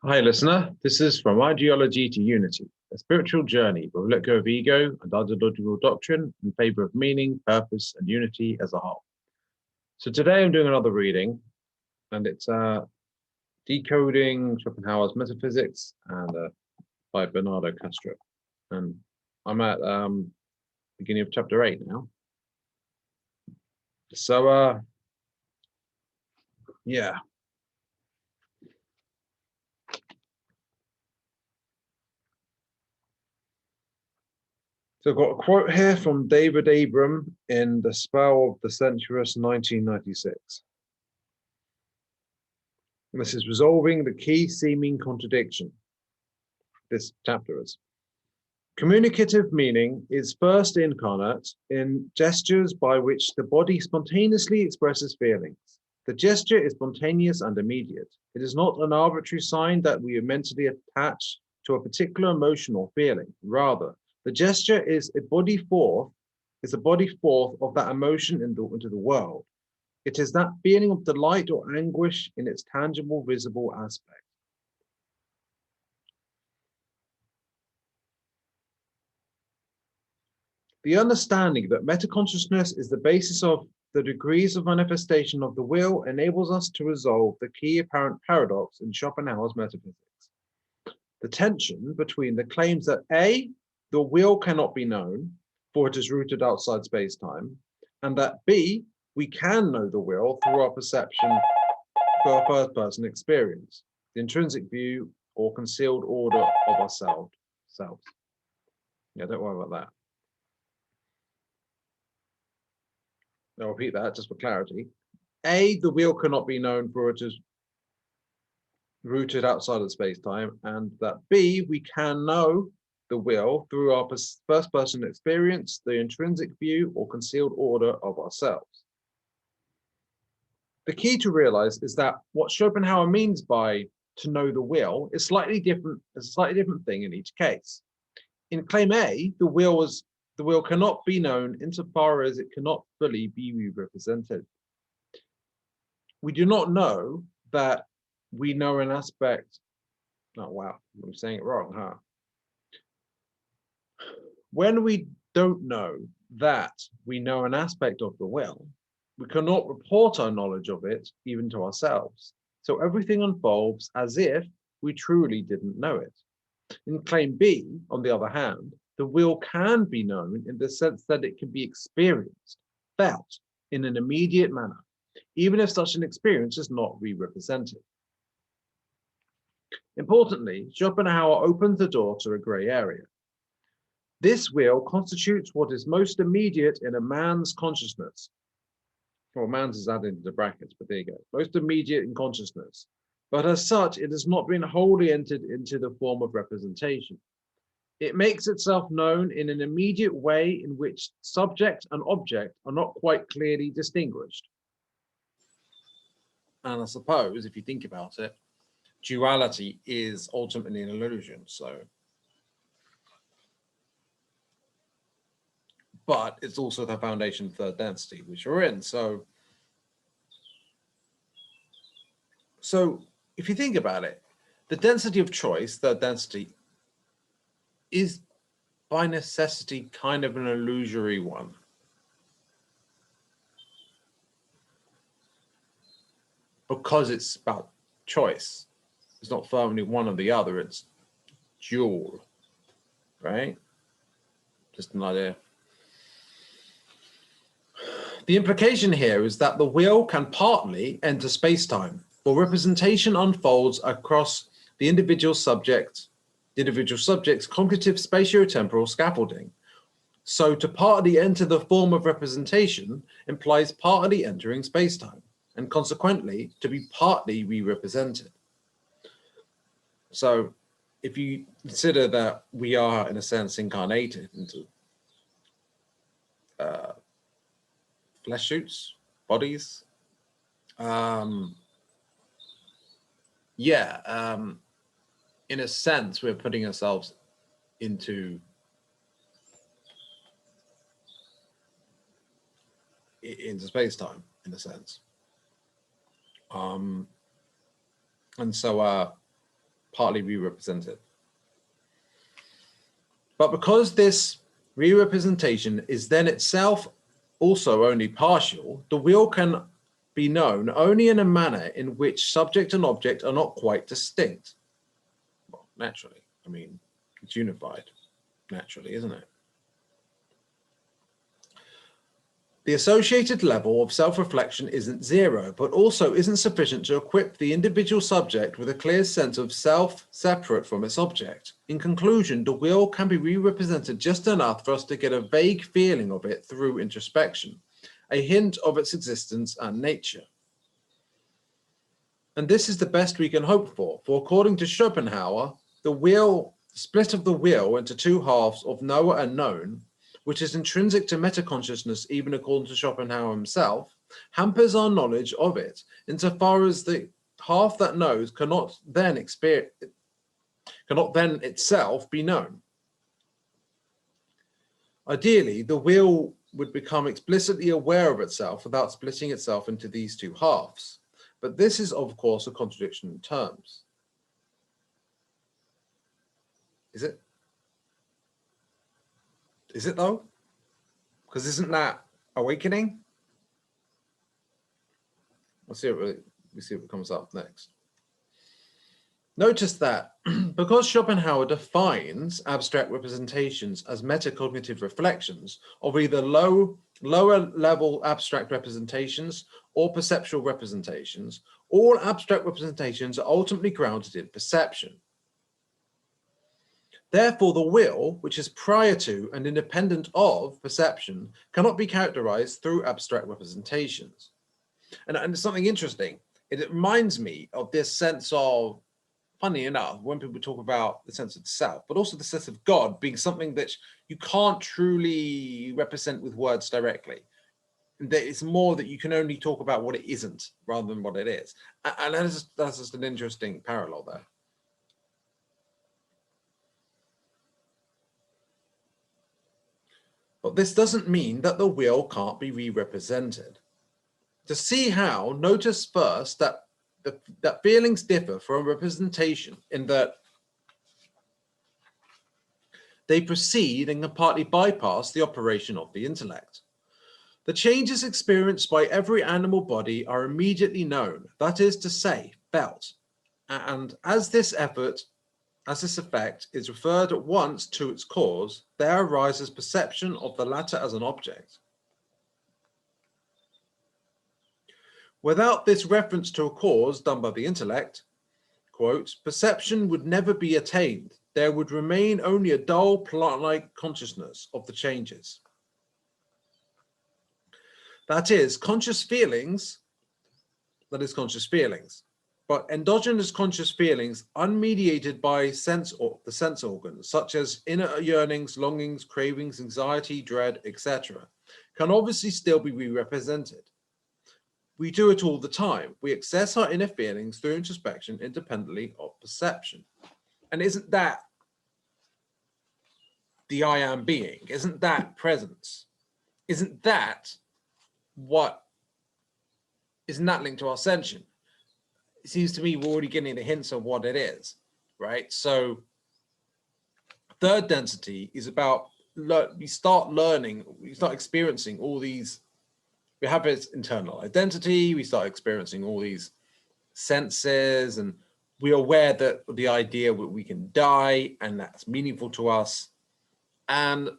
Hi, listener. This is From Ideology to Unity, a spiritual journey where we let go of ego and ideological doctrine in favor of meaning, purpose, and unity as a whole. So today I'm doing another reading, and it's Decoding Schopenhauer's Metaphysics and by Bernardo Castro. And I'm at beginning of chapter 8 now. So, yeah. So I've got a quote here from David Abram in The Spell of the Sensuous, 1996. And this is resolving the key seeming contradiction. This chapter is. Communicative meaning is first incarnate in gestures by which the body spontaneously expresses feelings. The gesture is spontaneous and immediate. It is not an arbitrary sign that we are mentally attached to a particular emotion or feeling. Rather, the gesture is a body forth of that emotion into the world. It is that feeling of delight or anguish in its tangible, visible aspect. The understanding that metaconsciousness is the basis of the degrees of manifestation of the will enables us to resolve the key apparent paradox in Schopenhauer's metaphysics. The tension between the claims that A, the will cannot be known, for it is rooted outside space-time, and that B, we can know the will through our perception for our first-person experience, the intrinsic view or concealed order of ourselves. Yeah, don't worry about that. I'll repeat that just for clarity. A, the will cannot be known, for it is rooted outside of space-time, and that B, we can know the will through our first-person experience, the intrinsic view or concealed order of ourselves. The key to realize is that what Schopenhauer means by to know the will is slightly different. It's a slightly different thing in each case. In claim A, the will cannot be known insofar as it cannot fully be represented. We do not know that we know an aspect. Oh, wow, I'm saying it wrong, huh? When we don't know that we know an aspect of the will, we cannot report our knowledge of it even to ourselves. So everything unfolds as if we truly didn't know it. In claim B, on the other hand, the will can be known in the sense that it can be experienced, felt in an immediate manner, even if such an experience is not re-represented. Importantly, Schopenhauer opens the door to a grey area. This will constitutes what is most immediate in a man's consciousness. Well, man's is added into brackets, but there you go. Most immediate in consciousness. But as such, it has not been wholly entered into the form of representation. It makes itself known in an immediate way in which subject and object are not quite clearly distinguished. And I suppose, if you think about it, duality is ultimately an illusion. But it's also the foundation of third density, which we're in. So if you think about it, the density of choice, third density, is by necessity kind of an illusory one. Because it's about choice. It's not firmly one or the other, it's dual, right? Just an idea. The implication here is that the will can partly enter space-time, for representation unfolds across the individual subject's cognitive spatio-temporal scaffolding. So to partly enter the form of representation implies partly entering space-time, and consequently to be partly re-represented. So if you consider that we are, in a sense, incarnated into flesh suits, bodies, in a sense, we're putting ourselves into space-time, in a sense. And so partly re-represented. But because this re-representation is then itself also only partial, the will can be known only in a manner in which subject and object are not quite distinct. Well, naturally, I mean, it's unified, naturally, isn't it? The associated level of self-reflection isn't zero, but also isn't sufficient to equip the individual subject with a clear sense of self separate from its object. In conclusion, the will can be re-represented just enough for us to get a vague feeling of it through introspection, a hint of its existence and nature. And this is the best we can hope for according to Schopenhauer, the split of the will into two halves of knower and known, which is intrinsic to metaconsciousness even according to Schopenhauer himself, hampers our knowledge of it, insofar as the half that knows cannot then itself be known. Ideally, the will would become explicitly aware of itself without splitting itself into these two halves. But this is, of course, a contradiction in terms. Is it? Is it though? Because isn't that awakening? We'll see what comes up next. Notice that because Schopenhauer defines abstract representations as metacognitive reflections of either lower level abstract representations or perceptual representations, all abstract representations are ultimately grounded in perception. Therefore, the will, which is prior to and independent of perception, cannot be characterized through abstract representations. And something interesting, it reminds me of this sense of, funny enough, when people talk about the sense of self, but also the sense of God being something that you can't truly represent with words directly. That it's more that you can only talk about what it isn't rather than what it is. And that's just an interesting parallel there. But this doesn't mean that the will can't be re-represented. To see how, notice first that feelings differ from representation in that they precede and can partly bypass the operation of the intellect. The changes experienced by every animal body are immediately known, that is to say, felt. And as this effect is referred at once to its cause, there arises perception of the latter as an object. Without this reference to a cause done by the intellect, quote, perception would never be attained. There would remain only a dull, plant-like consciousness of the changes. That is conscious feelings, but endogenous conscious feelings unmediated by the sense organs, such as inner yearnings, longings, cravings, anxiety, dread, etc., can obviously still be re-represented. We do it all the time. We access our inner feelings through introspection independently of perception. And isn't that the I am being? Isn't that presence? Isn't that linked to our ascension? It seems to me we're already getting the hints of what it is, right? So third density is about, we start experiencing all these. We have its internal identity, we start experiencing all these senses, and we're aware that the idea that we can die and that's meaningful to us. And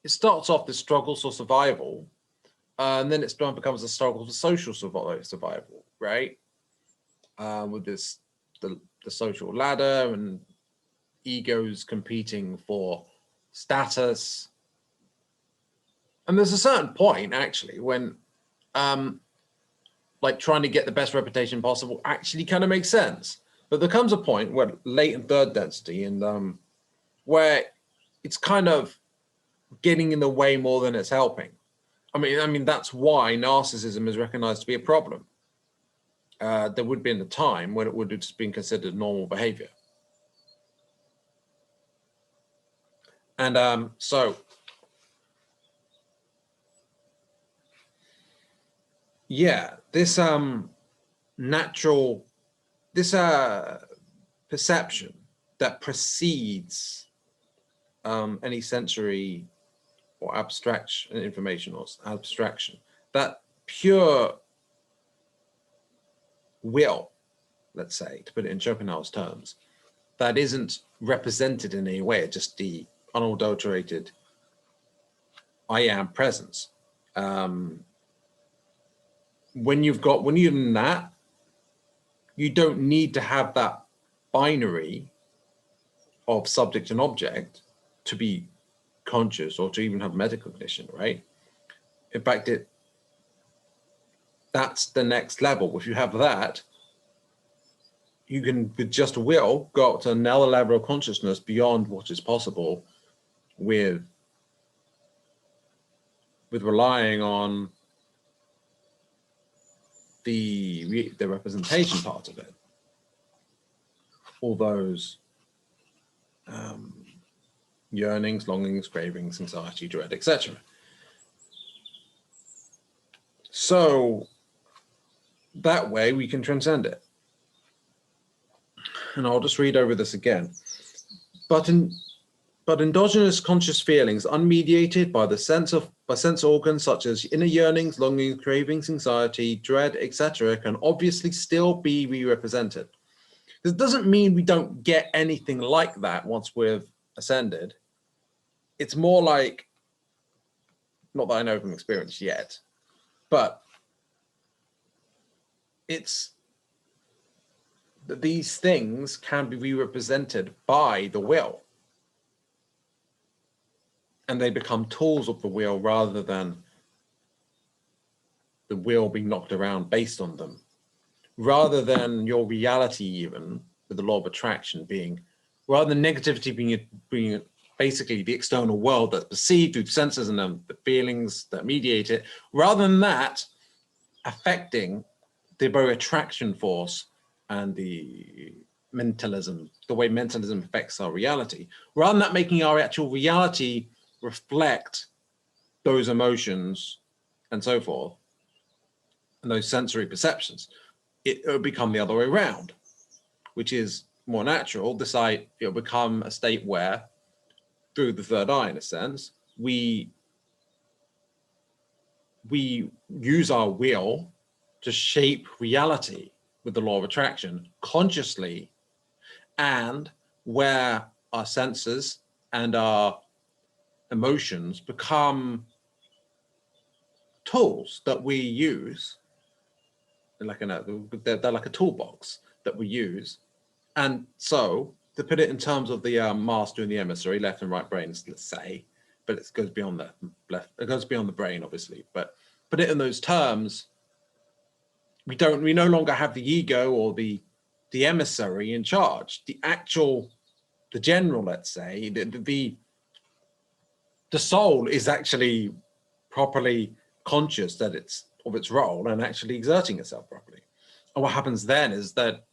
it starts off this struggle for survival, and then it becomes a struggle for social survival, right? With the social ladder and egos competing for status. And there's a certain point actually when like trying to get the best reputation possible actually kind of makes sense. But there comes a point where latent third density and where it's kind of getting in the way more than it's helping. I mean that's why narcissism is recognized to be a problem. There would be in a time when it would have just been considered normal behavior. And so yeah, this natural this perception that precedes any sensory or abstraction information or abstraction, that pure will, let's say, to put it in Schopenhauer's terms, that isn't represented in any way, just the unadulterated I am presence. When you're in that, you don't need to have that binary of subject and object to be conscious or to even have metacognition, right? In fact, that's the next level. If you have that, you can, with just will, go up to another level of consciousness beyond what is possible with relying on the representation part of it. All those yearnings, longings, cravings, anxiety, dread, etc. So that way we can transcend it. And I'll just read over this again. But endogenous conscious feelings, unmediated by the sense organs such as inner yearnings, longings, cravings, anxiety, dread, etc., can obviously still be re-represented. This doesn't mean we don't get anything like that once we've ascended. It's more like, not that I know from experience yet, but it's that these things can be re-represented by the will. And they become tools of the will rather than the will being knocked around based on them. Rather than your reality, even with the law of attraction being, rather than negativity being basically the external world that's perceived through the senses and the feelings that mediate it, rather than that affecting the very attraction force and the mentalism, the way mentalism affects our reality, rather than that making our actual reality reflect those emotions and so forth, and those sensory perceptions, it'll become the other way around, which is more natural. It'll become a state where, through the third eye, in a sense, we use our will to shape reality with the law of attraction consciously, and where our senses and our emotions become tools that we use, they're like a toolbox that we use. And so, to put it in terms of the master and the emissary, left and right brains, let's say, but it goes beyond the left, it goes beyond the brain, obviously. But put it in those terms, we no longer have the ego or the emissary in charge. The general, let's say, the soul is actually properly conscious that it's of its role and actually exerting itself properly. And what happens then is that,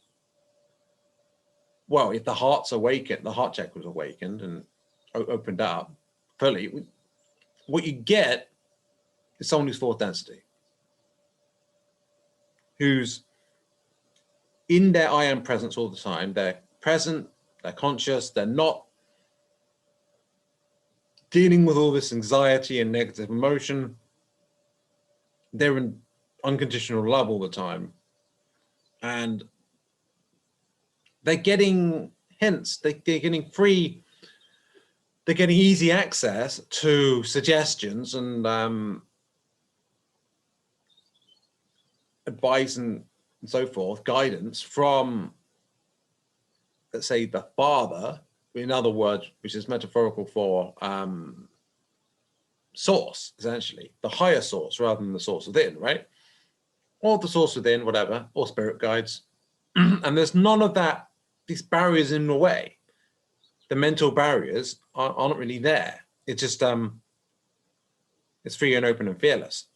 well, if the heart's awakened, the heart chakra was awakened and opened up fully, what you get is someone who's fourth density, who's in their I am presence all the time. They're present, they're conscious, they're not dealing with all this anxiety and negative emotion. They're in unconditional love all the time. And they're getting hints, they're getting free, they're getting easy access to suggestions and advice and so forth, guidance from, let's say, the Father, in other words, which is metaphorical for source, essentially, the higher source rather than the source within, right? Or the source within, whatever, or spirit guides. And there's none of that, these barriers in the way. The mental barriers aren't really there. It's just, it's free and open and fearless.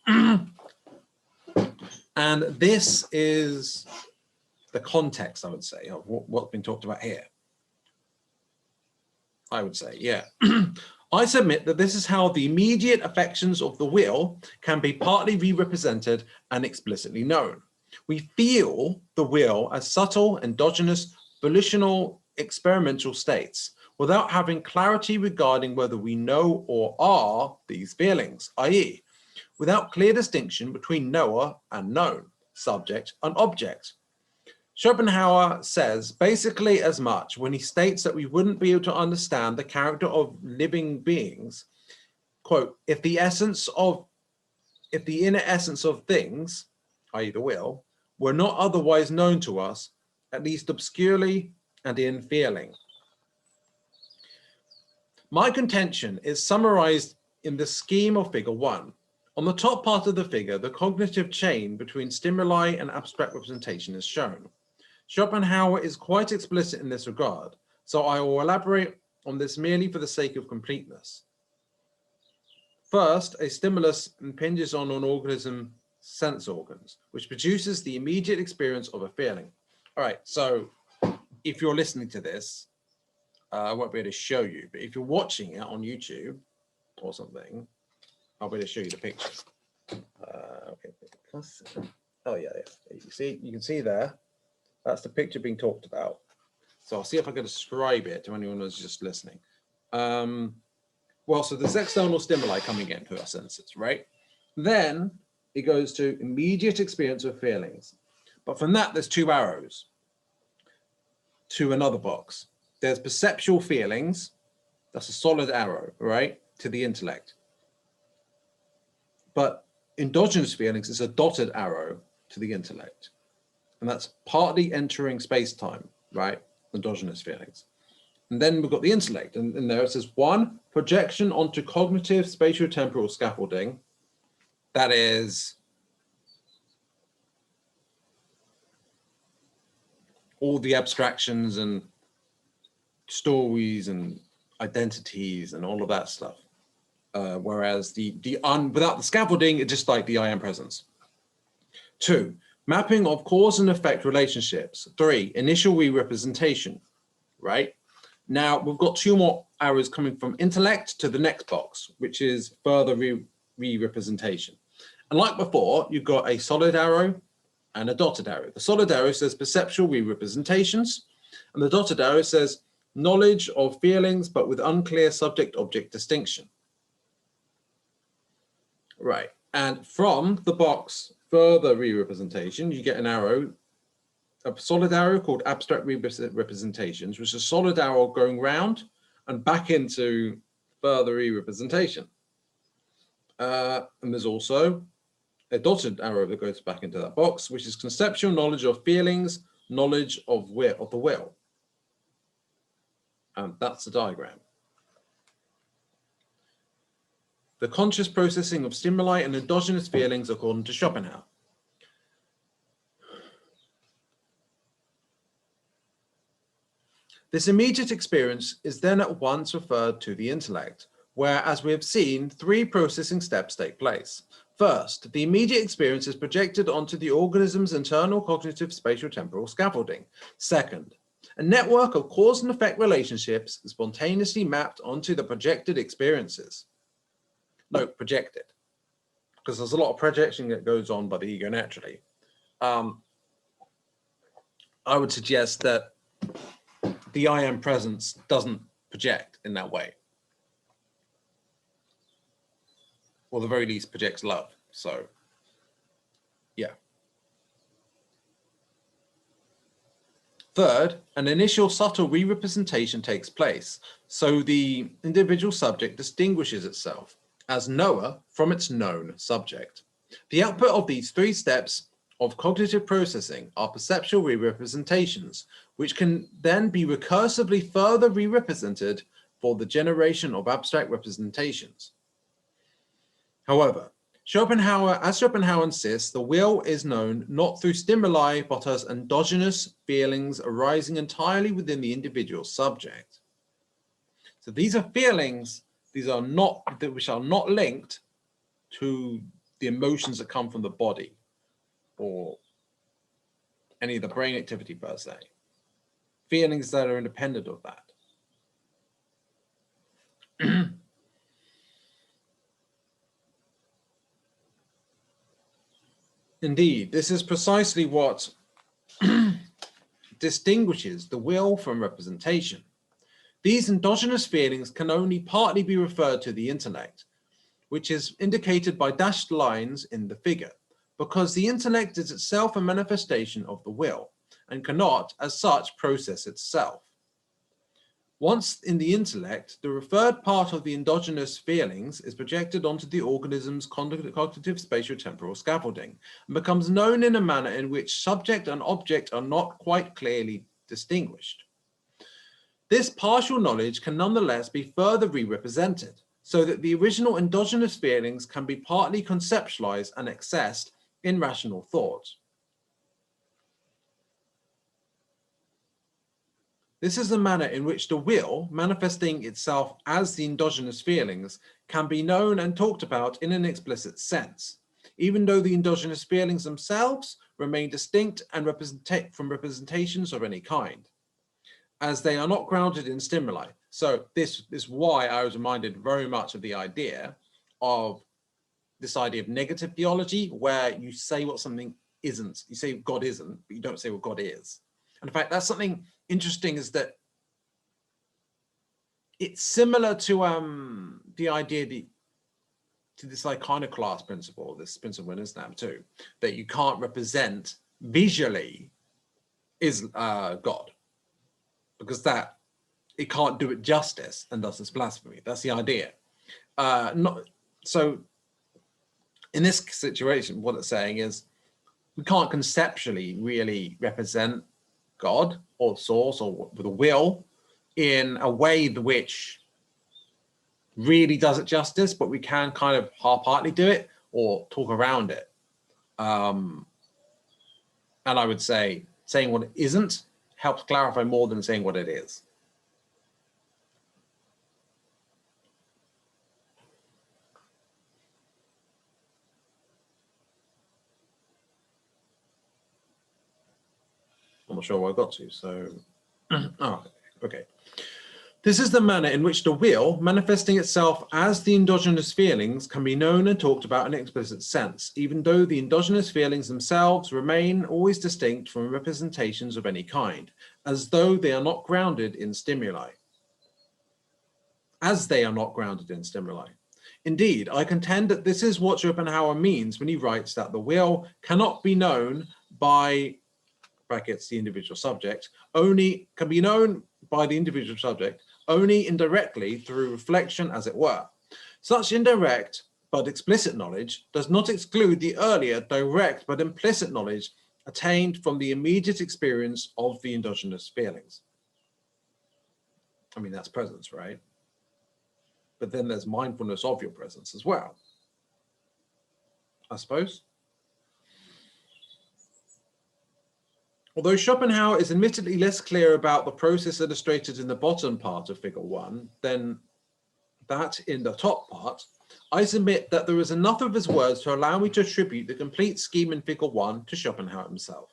And this is the context, I would say, of what's been talked about here. I would say, yeah. I submit that this is how the immediate affections of the will can be partly re-represented and explicitly known. We feel the will as subtle, endogenous, volitional, experimental states without having clarity regarding whether we know or are these feelings, i.e., without clear distinction between knower and known, subject and object. Schopenhauer says basically as much when he states that we wouldn't be able to understand the character of living beings, quote, if the inner essence of things, i.e. the will, were not otherwise known to us, at least obscurely and in feeling. My contention is summarized in the scheme of figure 1. On the top part of the figure, the cognitive chain between stimuli and abstract representation is shown. Schopenhauer is quite explicit in this regard, so I will elaborate on this merely for the sake of completeness. First, a stimulus impinges on an organism's sense organs, which produces the immediate experience of a feeling. All right, so if you're listening to this, I won't be able to show you, but if you're watching it on YouTube or something, I'll be able to show you the picture. Okay. Oh yeah, you can see there. That's the picture being talked about. So I'll see if I can describe it to anyone who's just listening. Well, so there's external stimuli coming into our senses, right? Then it goes to immediate experience of feelings. But from that, there's 2 arrows to another box. There's perceptual feelings. That's a solid arrow, right, to the intellect. But endogenous feelings is a dotted arrow to the intellect. And that's partly entering space-time, right? Endogenous feelings. And then we've got the intellect. And in there it says 1, projection onto cognitive spatiotemporal scaffolding. That is all the abstractions and stories and identities and all of that stuff. Whereas without the scaffolding, it's just like the I am presence. 2, mapping of cause and effect relationships. 3, initial re-representation, right? Now we've got 2 more arrows coming from intellect to the next box, which is further re-representation. And like before, you've got a solid arrow and a dotted arrow. The solid arrow says perceptual re-representations, and the dotted arrow says knowledge of feelings, but with unclear subject-object distinction. Right, and from the box further re-representation, you get an arrow, a solid arrow called abstract representations, which is a solid arrow going round and back into further re-representation. And there's also a dotted arrow that goes back into that box, which is conceptual knowledge of feelings, knowledge of the will. And that's the diagram. The conscious processing of stimuli and endogenous feelings according to Schopenhauer. This immediate experience is then at once referred to the intellect, where, as we have seen, 3 processing steps take place. First, the immediate experience is projected onto the organism's internal cognitive spatial-temporal scaffolding. Second, a network of cause and effect relationships is spontaneously mapped onto the projected experiences. No, projected, because there's a lot of projection that goes on by the ego naturally. I would suggest that the I am presence doesn't project in that way. Or at the very least projects love. So, yeah. Third, an initial subtle re-representation takes place. So the individual subject distinguishes itself as knower from its known subject. The output of these 3 steps of cognitive processing are perceptual re-representations, which can then be recursively further re-represented for the generation of abstract representations. However, as Schopenhauer insists, the will is known not through stimuli, but as endogenous feelings arising entirely within the individual subject. So these are feelings, which are not linked to the emotions that come from the body or any of the brain activity per se. Feelings that are independent of that. Indeed, this is precisely what distinguishes the will from representation. These endogenous feelings can only partly be referred to the intellect, which is indicated by dashed lines in the figure, because the intellect is itself a manifestation of the will and cannot, as such, process itself. Once in the intellect, the referred part of the endogenous feelings is projected onto the organism's cognitive spatiotemporal scaffolding and becomes known in a manner in which subject and object are not quite clearly distinguished. This partial knowledge can nonetheless be further re-represented, so that the original endogenous feelings can be partly conceptualized and accessed in rational thought. This is the manner in which the will, manifesting itself as the endogenous feelings, can be known and talked about in an explicit sense, even though the endogenous feelings themselves remain distinct and from representations of any kind, as they are not grounded in stimuli. So this is why I was reminded very much of the idea of this idea of negative theology, where you say what something isn't. You say God isn't, but you don't say what God is. And in fact, that's something interesting, is that it's similar to the idea to this iconoclast principle, this principle in Islam too, that you can't represent visually is God, because that it can't do it justice, and thus it's blasphemy. That's the idea. So in this situation, what it's saying is we can't conceptually really represent God or source or with a will in a way which really does it justice, but we can kind of half-heartedly do it or talk around it. And I would say saying what it isn't helps clarify more than saying what it is. I'm not sure where I got to, so, oh, okay. This is the manner in which the will, manifesting itself as the endogenous feelings, can be known and talked about in an explicit sense, even though the endogenous feelings themselves remain always distinct from representations of any kind, as though they are not grounded in stimuli. Indeed, I contend that this is what Schopenhauer means when he writes that the will cannot be known by brackets the individual subject, only can be known by the individual subject only indirectly through reflection, as it were. Such indirect but explicit knowledge does not exclude the earlier direct but implicit knowledge attained from the immediate experience of the endogenous feelings. I mean, that's presence, right? But then there's mindfulness of your presence as well, I suppose. Although Schopenhauer is admittedly less clear about the process illustrated in the bottom part of Figure 1 than that in the top part, I submit that there is enough of his words to allow me to attribute the complete scheme in Figure 1 to Schopenhauer himself.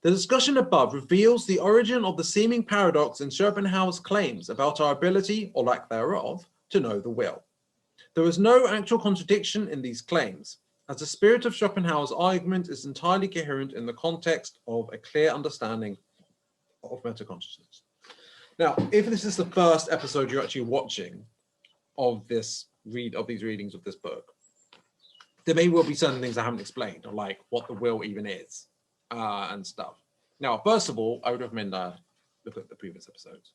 The discussion above reveals the origin of the seeming paradox in Schopenhauer's claims about our ability, or lack thereof, to know the will. There is no actual contradiction in these claims, as the spirit of Schopenhauer's argument is entirely coherent in the context of a clear understanding of metaconsciousness. Now, if this is the first episode you're actually watching of these readings of this book, there may well be certain things I haven't explained, or like what the will even is, and stuff. Now, first of all, I would recommend look at the previous episodes.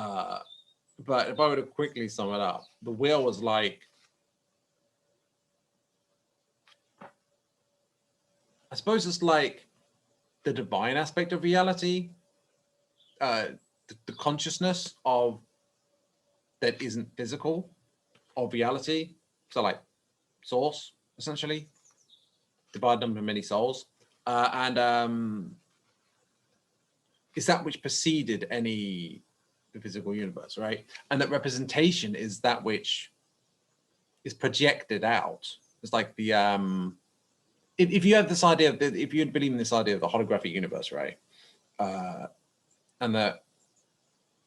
But if I were to quickly sum it up, the will was like, I suppose it's like the divine aspect of reality, the consciousness of that isn't physical of reality. So like source, essentially, divide them into many souls. And is that which preceded the physical universe, right? And that representation is that which is projected out. It's like the if you have this idea of if you believe in this idea of the holographic universe, right? And that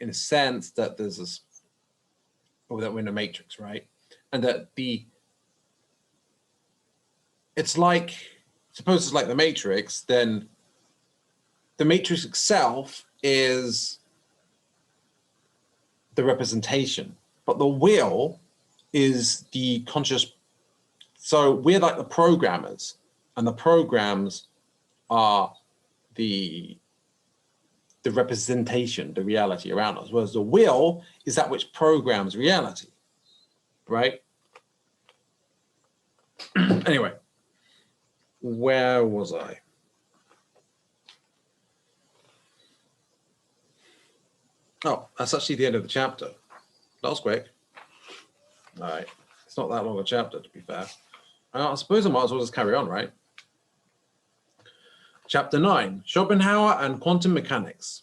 in a sense that there's this, or that we're in a matrix, right? And that the it's like, suppose it's like the Matrix, then the Matrix itself is the representation, but the will is the conscious. So we're like the programmers, and the programs are the representation, the reality around us, whereas the will is that which programs reality, right? Anyway, where was I? Oh, that's actually the end of the chapter. That was quick. All right. It's not that long a chapter, to be fair. I suppose I might as well just carry on, right? Chapter 9, Schopenhauer and quantum mechanics.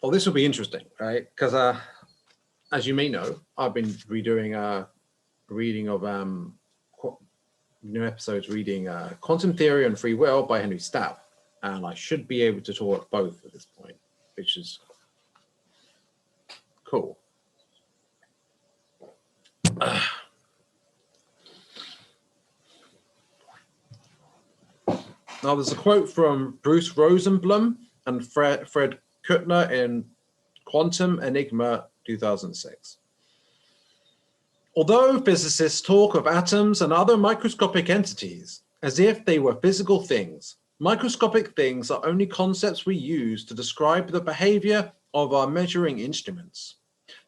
Well, this will be interesting, right? Because as you may know, I've been redoing a reading of new episodes reading Quantum Theory and Free Will by Henry Stapp. And I should be able to talk both at this point, which is cool. Now, there's a quote from Bruce Rosenblum and Fred Kuttner in Quantum Enigma 2006. Although physicists talk of atoms and other microscopic entities as if they were physical things, microscopic things are only concepts we use to describe the behavior of our measuring instruments.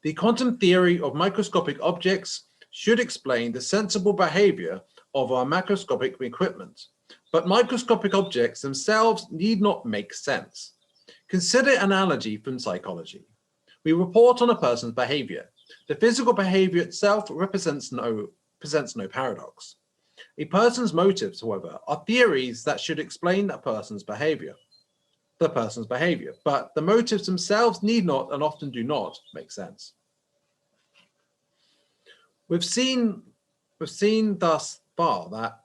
The quantum theory of microscopic objects should explain the sensible behavior of our macroscopic equipment, but microscopic objects themselves need not make sense. Consider an analogy from psychology. We report on a person's behavior. The physical behavior itself presents no paradox. A person's motives, however, are theories that should explain the person's behavior, but the motives themselves need not and often do not make sense. We've seen thus far that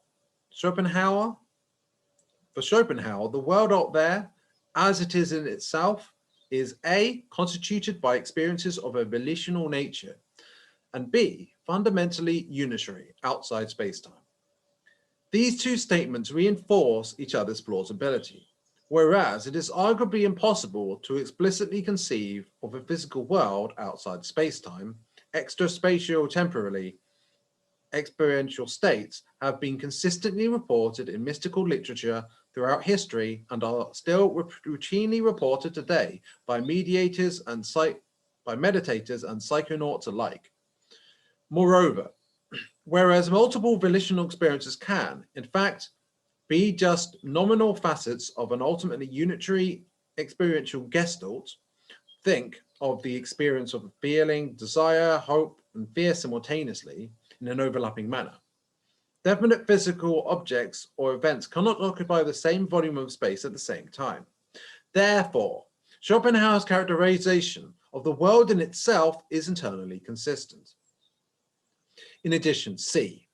for Schopenhauer, the world out there, as it is in itself, is A, constituted by experiences of a relational nature, and B, fundamentally unitary, outside space-time. These two statements reinforce each other's plausibility, whereas it is arguably impossible to explicitly conceive of a physical world outside space-time. Extraspatial-temporally experiential states have been consistently reported in mystical literature throughout history and are still routinely reported today by meditators and psychonauts alike. Moreover, whereas multiple volitional experiences can, in fact, be just nominal facets of an ultimately unitary experiential gestalt, think of the experience of feeling, desire, hope, and fear simultaneously in an overlapping manner. Definite physical objects or events cannot occupy the same volume of space at the same time. Therefore, Schopenhauer's characterization of the world in itself is internally consistent. In addition, C,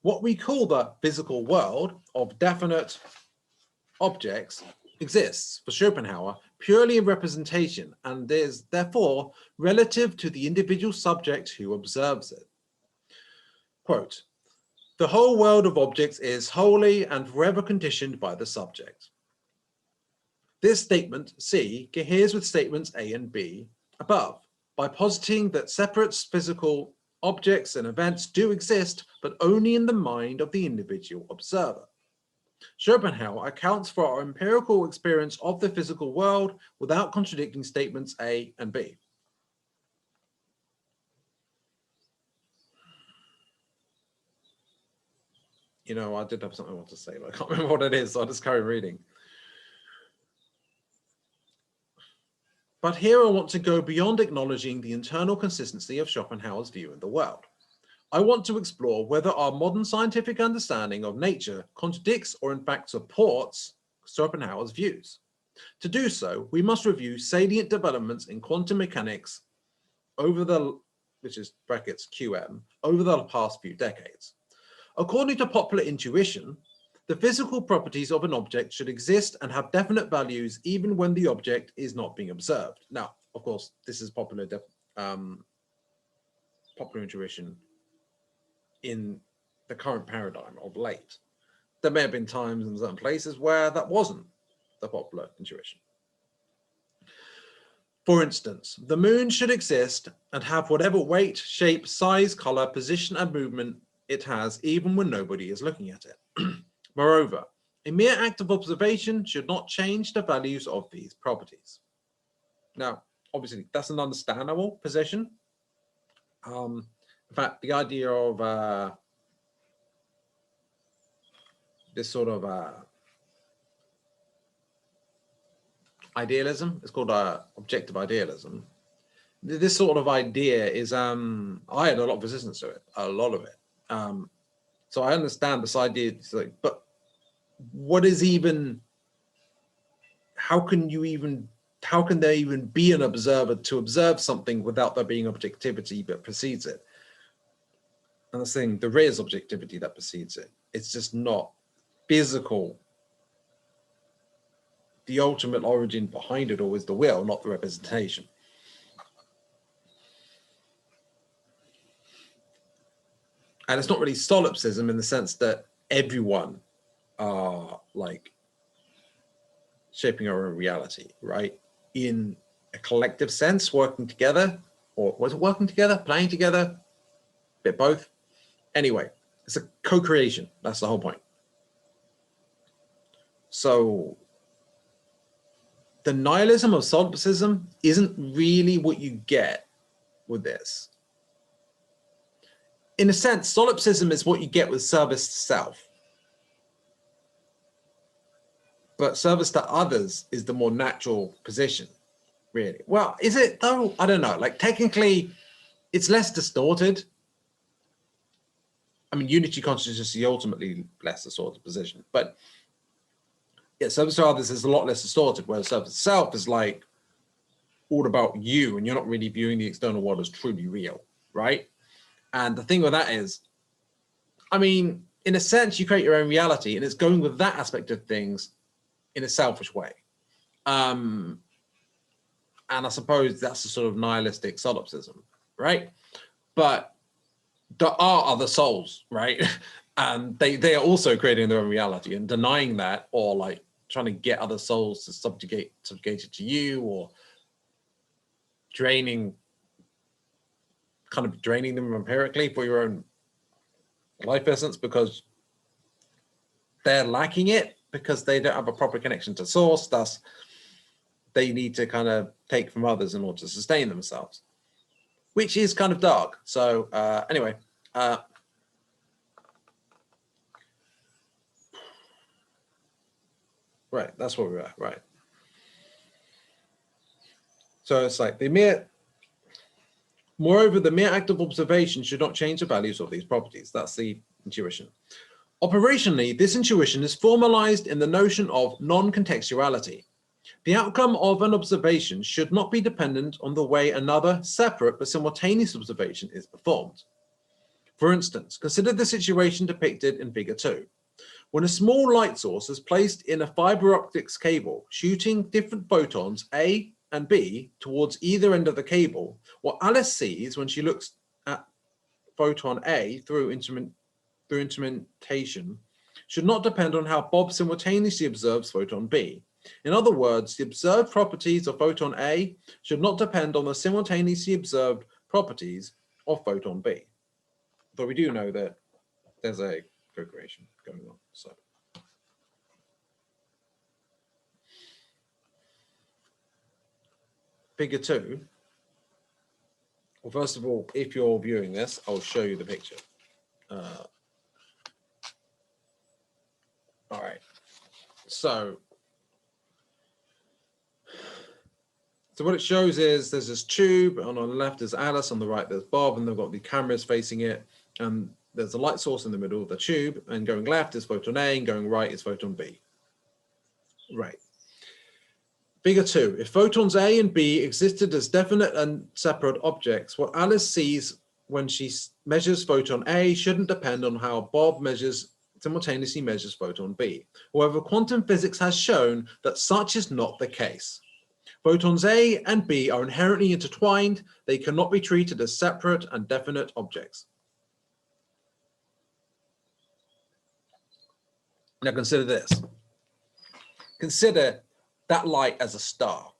what we call the physical world of definite objects exists for Schopenhauer purely in representation and is therefore relative to the individual subject who observes it. Quote, the whole world of objects is wholly and forever conditioned by the subject. This statement, C, coheres with statements A and B above by positing that separate physical objects and events do exist, but only in the mind of the individual observer. Schopenhauer accounts for our empirical experience of the physical world without contradicting statements A and B. You know, I did have something I want to say, but I can't remember what it is, so I'll just carry reading. But here I want to go beyond acknowledging the internal consistency of Schopenhauer's view in the world. I want to explore whether our modern scientific understanding of nature contradicts or in fact supports Schopenhauer's views. To do so, we must review salient developments in quantum mechanics which is brackets QM, over the past few decades. According to popular intuition, the physical properties of an object should exist and have definite values even when the object is not being observed. Now, of course, this is popular intuition in the current paradigm of late. there may have been times in certain places where that wasn't the popular intuition. For instance, the moon should exist and have whatever weight, shape, size, color, position, and movement it has, even when nobody is looking at it. Moreover, a mere act of observation should not change the values of these properties. Now, obviously, that's an understandable position. In fact, the idea of this sort of idealism, it's called objective idealism. This sort of idea is, I had a lot of resistance to it, a lot of it. So I understand this idea, it's like, but what is even, how can there even be an observer to observe something without there being objectivity that precedes it? And the thing, there is objectivity that precedes it. It's just not physical. The ultimate origin behind it all is the will, not the representation. And it's not really solipsism in the sense that everyone are like shaping our own reality, right? In a collective sense, working together, or was it working together, playing together, bit both. Anyway, it's a co-creation. That's the whole point. So the nihilism of solipsism isn't really what you get with this. In a sense, solipsism is what you get with service to self. But service to others is the more natural position, really. Well, is it though? I don't know. Like technically, it's less distorted. I mean, unity consciousness is ultimately less distorted position. But yeah, service to others is a lot less distorted, whereas service to self is like all about you, and you're not really viewing the external world as truly real, right? And the thing with that is, I mean, in a sense, you create your own reality, and it's going with that aspect of things in a selfish way. And I suppose that's a sort of nihilistic solipsism, right? But there are other souls, right? And they are also creating their own reality, and denying that, or like trying to get other souls to subjugate it to you, or draining them empirically for your own life essence, because they're lacking it, because they don't have a proper connection to source. Thus, they need to kind of take from others in order to sustain themselves, which is kind of dark. So anyway, right, that's where we're at, right? So it's like moreover, the mere act of observation should not change the values of these properties. That's the intuition. Operationally, this intuition is formalized in the notion of non-contextuality. The outcome of an observation should not be dependent on the way another separate but simultaneous observation is performed. For instance, consider the situation depicted in Figure 2. When a small light source is placed in a fiber optics cable, shooting different photons A and B towards either end of the cable, what Alice sees when she looks at photon A through instrumentation should not depend on how Bob simultaneously observes photon B. In other words, the observed properties of photon A should not depend on the simultaneously observed properties of photon B. Though we do know that there's a co-creation going on. So Figure 2. Well, first of all, if you're viewing this, I'll show you the picture. All right. So what it shows is there's this tube, and on the left is Alice, on the right there's Bob, and they've got the cameras facing it, and there's a light source in the middle of the tube, and going left is photon A, and going right is photon B. Right. Figure 2. If photons A and B existed as definite and separate objects, what Alice sees when she measures photon A shouldn't depend on how Bob simultaneously measures photon B. However, quantum physics has shown that such is not the case. Photons A and B are inherently intertwined. They cannot be treated as separate and definite objects. Now consider this. Consider that light as a star,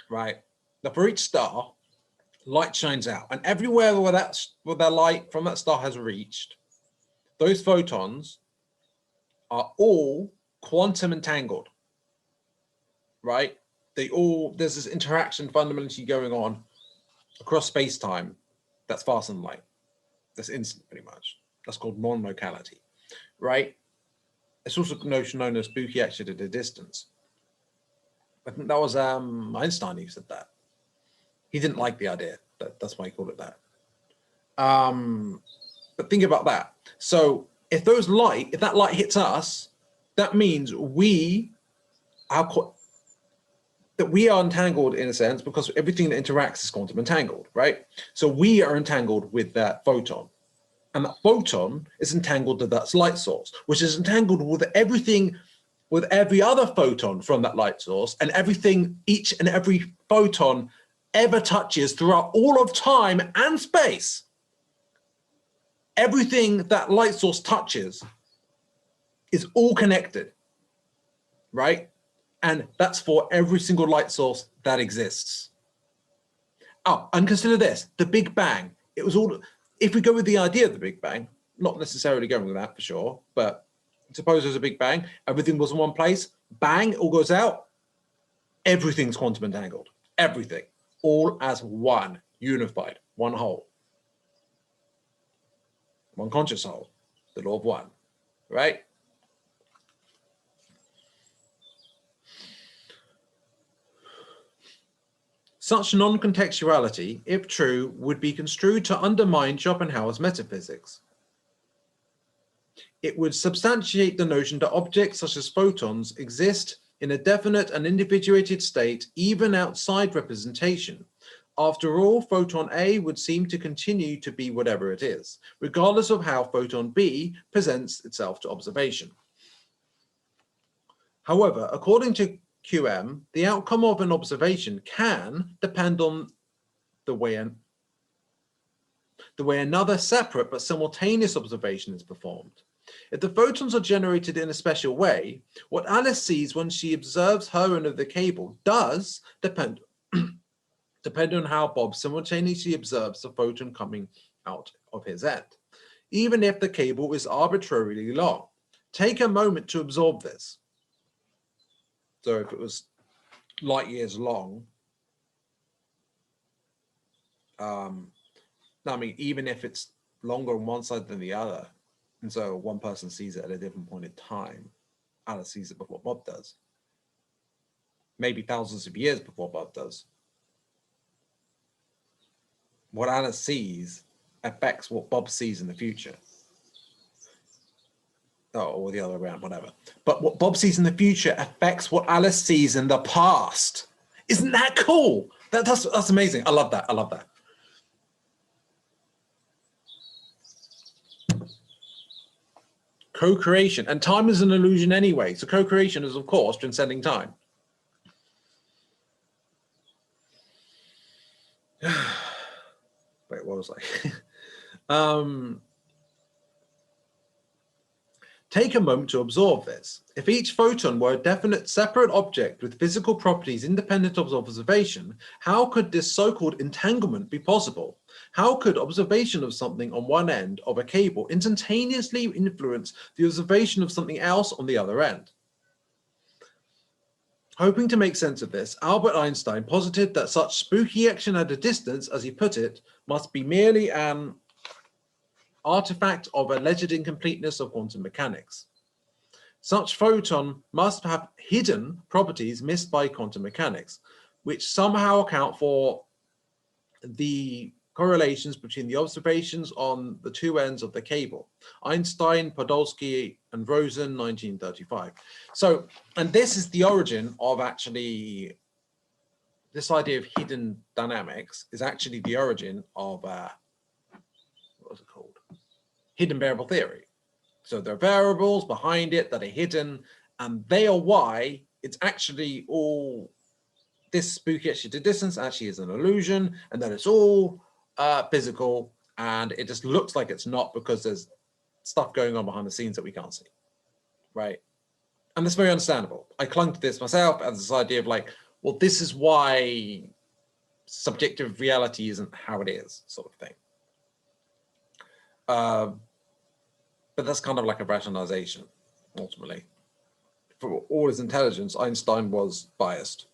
right? Now for each star, light shines out, and everywhere where that light from that star has reached, those photons are all quantum entangled, right? There's this interaction fundamentally going on across space-time that's faster than light. That's instant, pretty much. That's called non-locality, right? It's also a notion known as spooky action at a distance. I think that was Einstein who said that. He didn't like the idea. That's why he called it that. But think about that. So if that light hits us, that means we are entangled in a sense, because everything that interacts is quantum entangled, right? So we are entangled with that photon. And that photon is entangled to that light source, which is entangled with everything, with every other photon from that light source, and everything each and every photon ever touches throughout all of time and space. Everything that light source touches is all connected, right? And that's for every single light source that exists. Oh, and consider this, the Big Bang. It was all, if we go with the idea of the Big Bang, not necessarily going with that for sure, but suppose there's a Big Bang, everything was in one place, bang, it all goes out, everything's quantum entangled, everything, all as one, unified, one whole, one conscious whole, the law of one, right? Such non-contextuality, if true, would be construed to undermine Schopenhauer's metaphysics. It would substantiate the notion that objects such as photons exist in a definite and individuated state even outside representation. After all, photon A would seem to continue to be whatever it is, regardless of how photon B presents itself to observation. However, according to QM, the outcome of an observation can depend on the way another separate but simultaneous observation is performed. If the photons are generated in a special way, what Alice sees when she observes her end of the cable does depend on how Bob simultaneously observes the photon coming out of his end, even if the cable is arbitrarily long. Take a moment to absorb this. So if it was light years long, I mean, even if it's longer on one side than the other, and so one person sees it at a different point in time, Alice sees it before Bob does. Maybe thousands of years before Bob does. What Alice sees affects what Bob sees in the future. Or the other way around, whatever. But what Bob sees in the future affects what Alice sees in the past. Isn't that cool? That's amazing. I love that. I love that. Co-creation. And time is an illusion anyway. So co-creation is, of course, transcending time. Wait, what was I? Take a moment to absorb this. If each photon were a definite separate object with physical properties independent of observation, how could this so-called entanglement be possible? How could observation of something on one end of a cable instantaneously influence the observation of something else on the other end? Hoping to make sense of this, Albert Einstein posited that such spooky action at a distance, as he put it, must be merely an artifact of alleged incompleteness of quantum mechanics. Such photon must have hidden properties missed by quantum mechanics, which somehow account for the correlations between the observations on the two ends of the cable. Einstein, Podolsky, and Rosen, 1935. So, and this is the origin of actually, this idea of hidden dynamics is actually the origin of, what was it called? Hidden variable theory. So there are variables behind it that are hidden, and they are why it's actually all, this spooky action to distance actually is an illusion, and that it's all physical, and it just looks like it's not because there's stuff going on behind the scenes that we can't see, right? And that's very understandable. I clung to this myself as this idea of like, well, this is why subjective reality isn't how it is, sort of thing. But that's kind of like a rationalization, ultimately. For all his intelligence, Einstein was biased.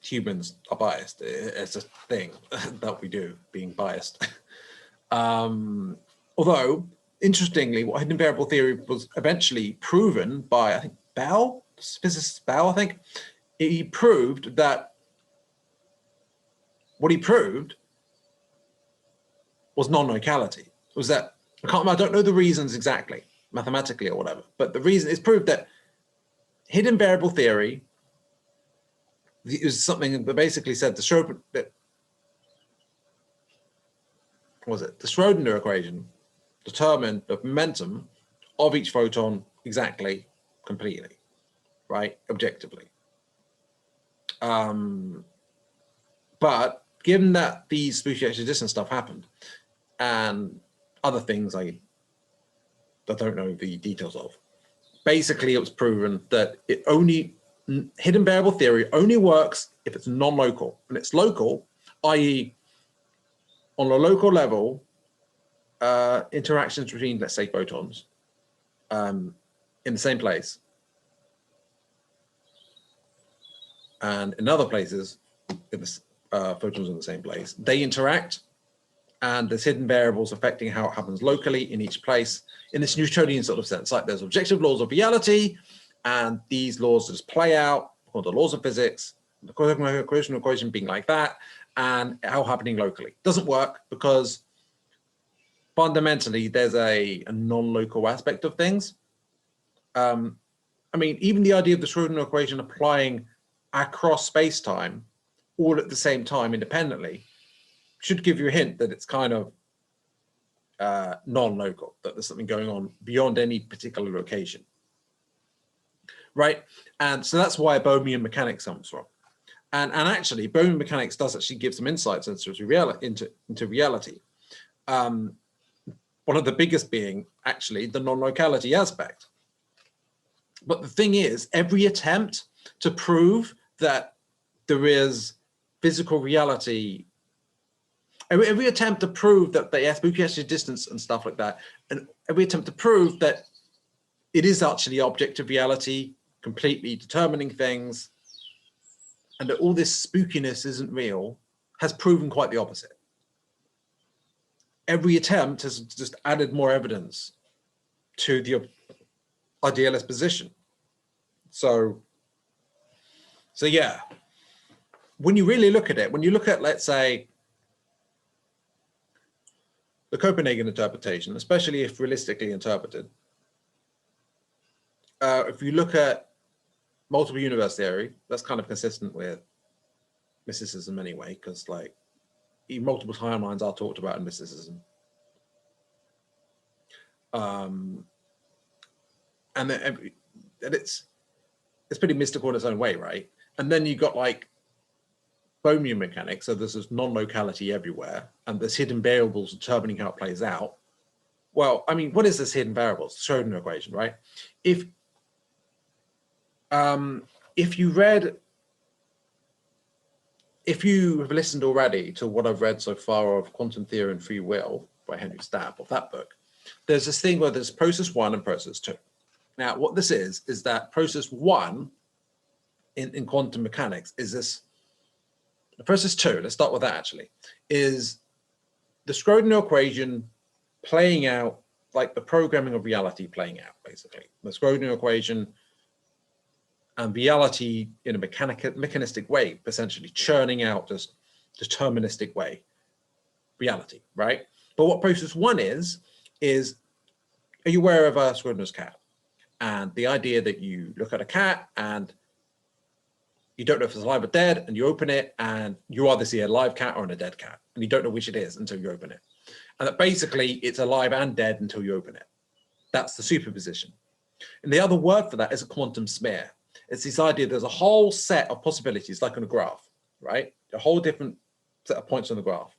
Humans are biased. It's a thing that we do, being biased. Although, interestingly, what hidden variable theory was eventually proven by, I think, Bell, physicist Bell, I think, he proved that what he proved was non-locality. It was that, I don't know the reasons exactly, mathematically or whatever, but the reason is proved that hidden variable theory is something that basically said the Schrodinger equation determined the momentum of each photon exactly, completely, right, objectively. But given that these spooky distance stuff happened, and other things I don't know the details of, basically it was proven that hidden variable theory only works if it's non-local. And it's local, i.e. on a local level, interactions between, let's say, photons in the same place. And in other places, if photons in the same place, they interact, and there's hidden variables affecting how it happens locally in each place in this Newtonian sort of sense. Like there's objective laws of reality, and these laws just play out called the laws of physics, the Cosmological equation being like that, and how happening locally. Doesn't work because fundamentally there's a non-local aspect of things. I mean, even the idea of the Schrodinger equation applying across space-time all at the same time independently should give you a hint that it's kind of non-local, that there's something going on beyond any particular location, right? And so that's why Bohmian mechanics comes from. And actually, Bohmian mechanics does actually give some insights into reality. One of the biggest being actually the non-locality aspect. But the thing is, every attempt to prove that there is physical reality, every attempt to prove that the spooky distance and stuff like that, and every attempt to prove that it is actually objective reality, completely determining things, and that all this spookiness isn't real, has proven quite the opposite. Every attempt has just added more evidence to the idealist position. So yeah, when you really look at it, when you look at, let's say, the Copenhagen interpretation, especially if realistically interpreted, if you look at multiple universe theory, that's kind of consistent with mysticism anyway, because like multiple timelines are talked about in mysticism. And it's pretty mystical in its own way, right? And then you got like Bohmian mechanics, so there's this non-locality everywhere, and there's hidden variables determining how it plays out. Well, I mean, what is this hidden variables? Schrodinger equation, right? If you have listened already to what I've read so far of Quantum Theory and Free Will by Henry Stapp, of that book, there's this thing where there's process 1 and process 2. Now, what this is that process 1 in quantum mechanics is this, the process 2, let's start with that actually, is the Schrodinger equation playing out, like the programming of reality playing out, basically. The Schrodinger equation and reality in a mechanistic way, essentially churning out this deterministic way, reality, right? But what process 1 is, are you aware of Schrodinger's cat? And the idea that you look at a cat and you don't know if it's alive or dead, and you open it and you either see a live cat or a dead cat, and you don't know which it is until you open it. And that basically it's alive and dead until you open it. That's the superposition. And the other word for that is a quantum smear. It's this idea there's a whole set of possibilities, like on a graph, right? A whole different set of points on the graph.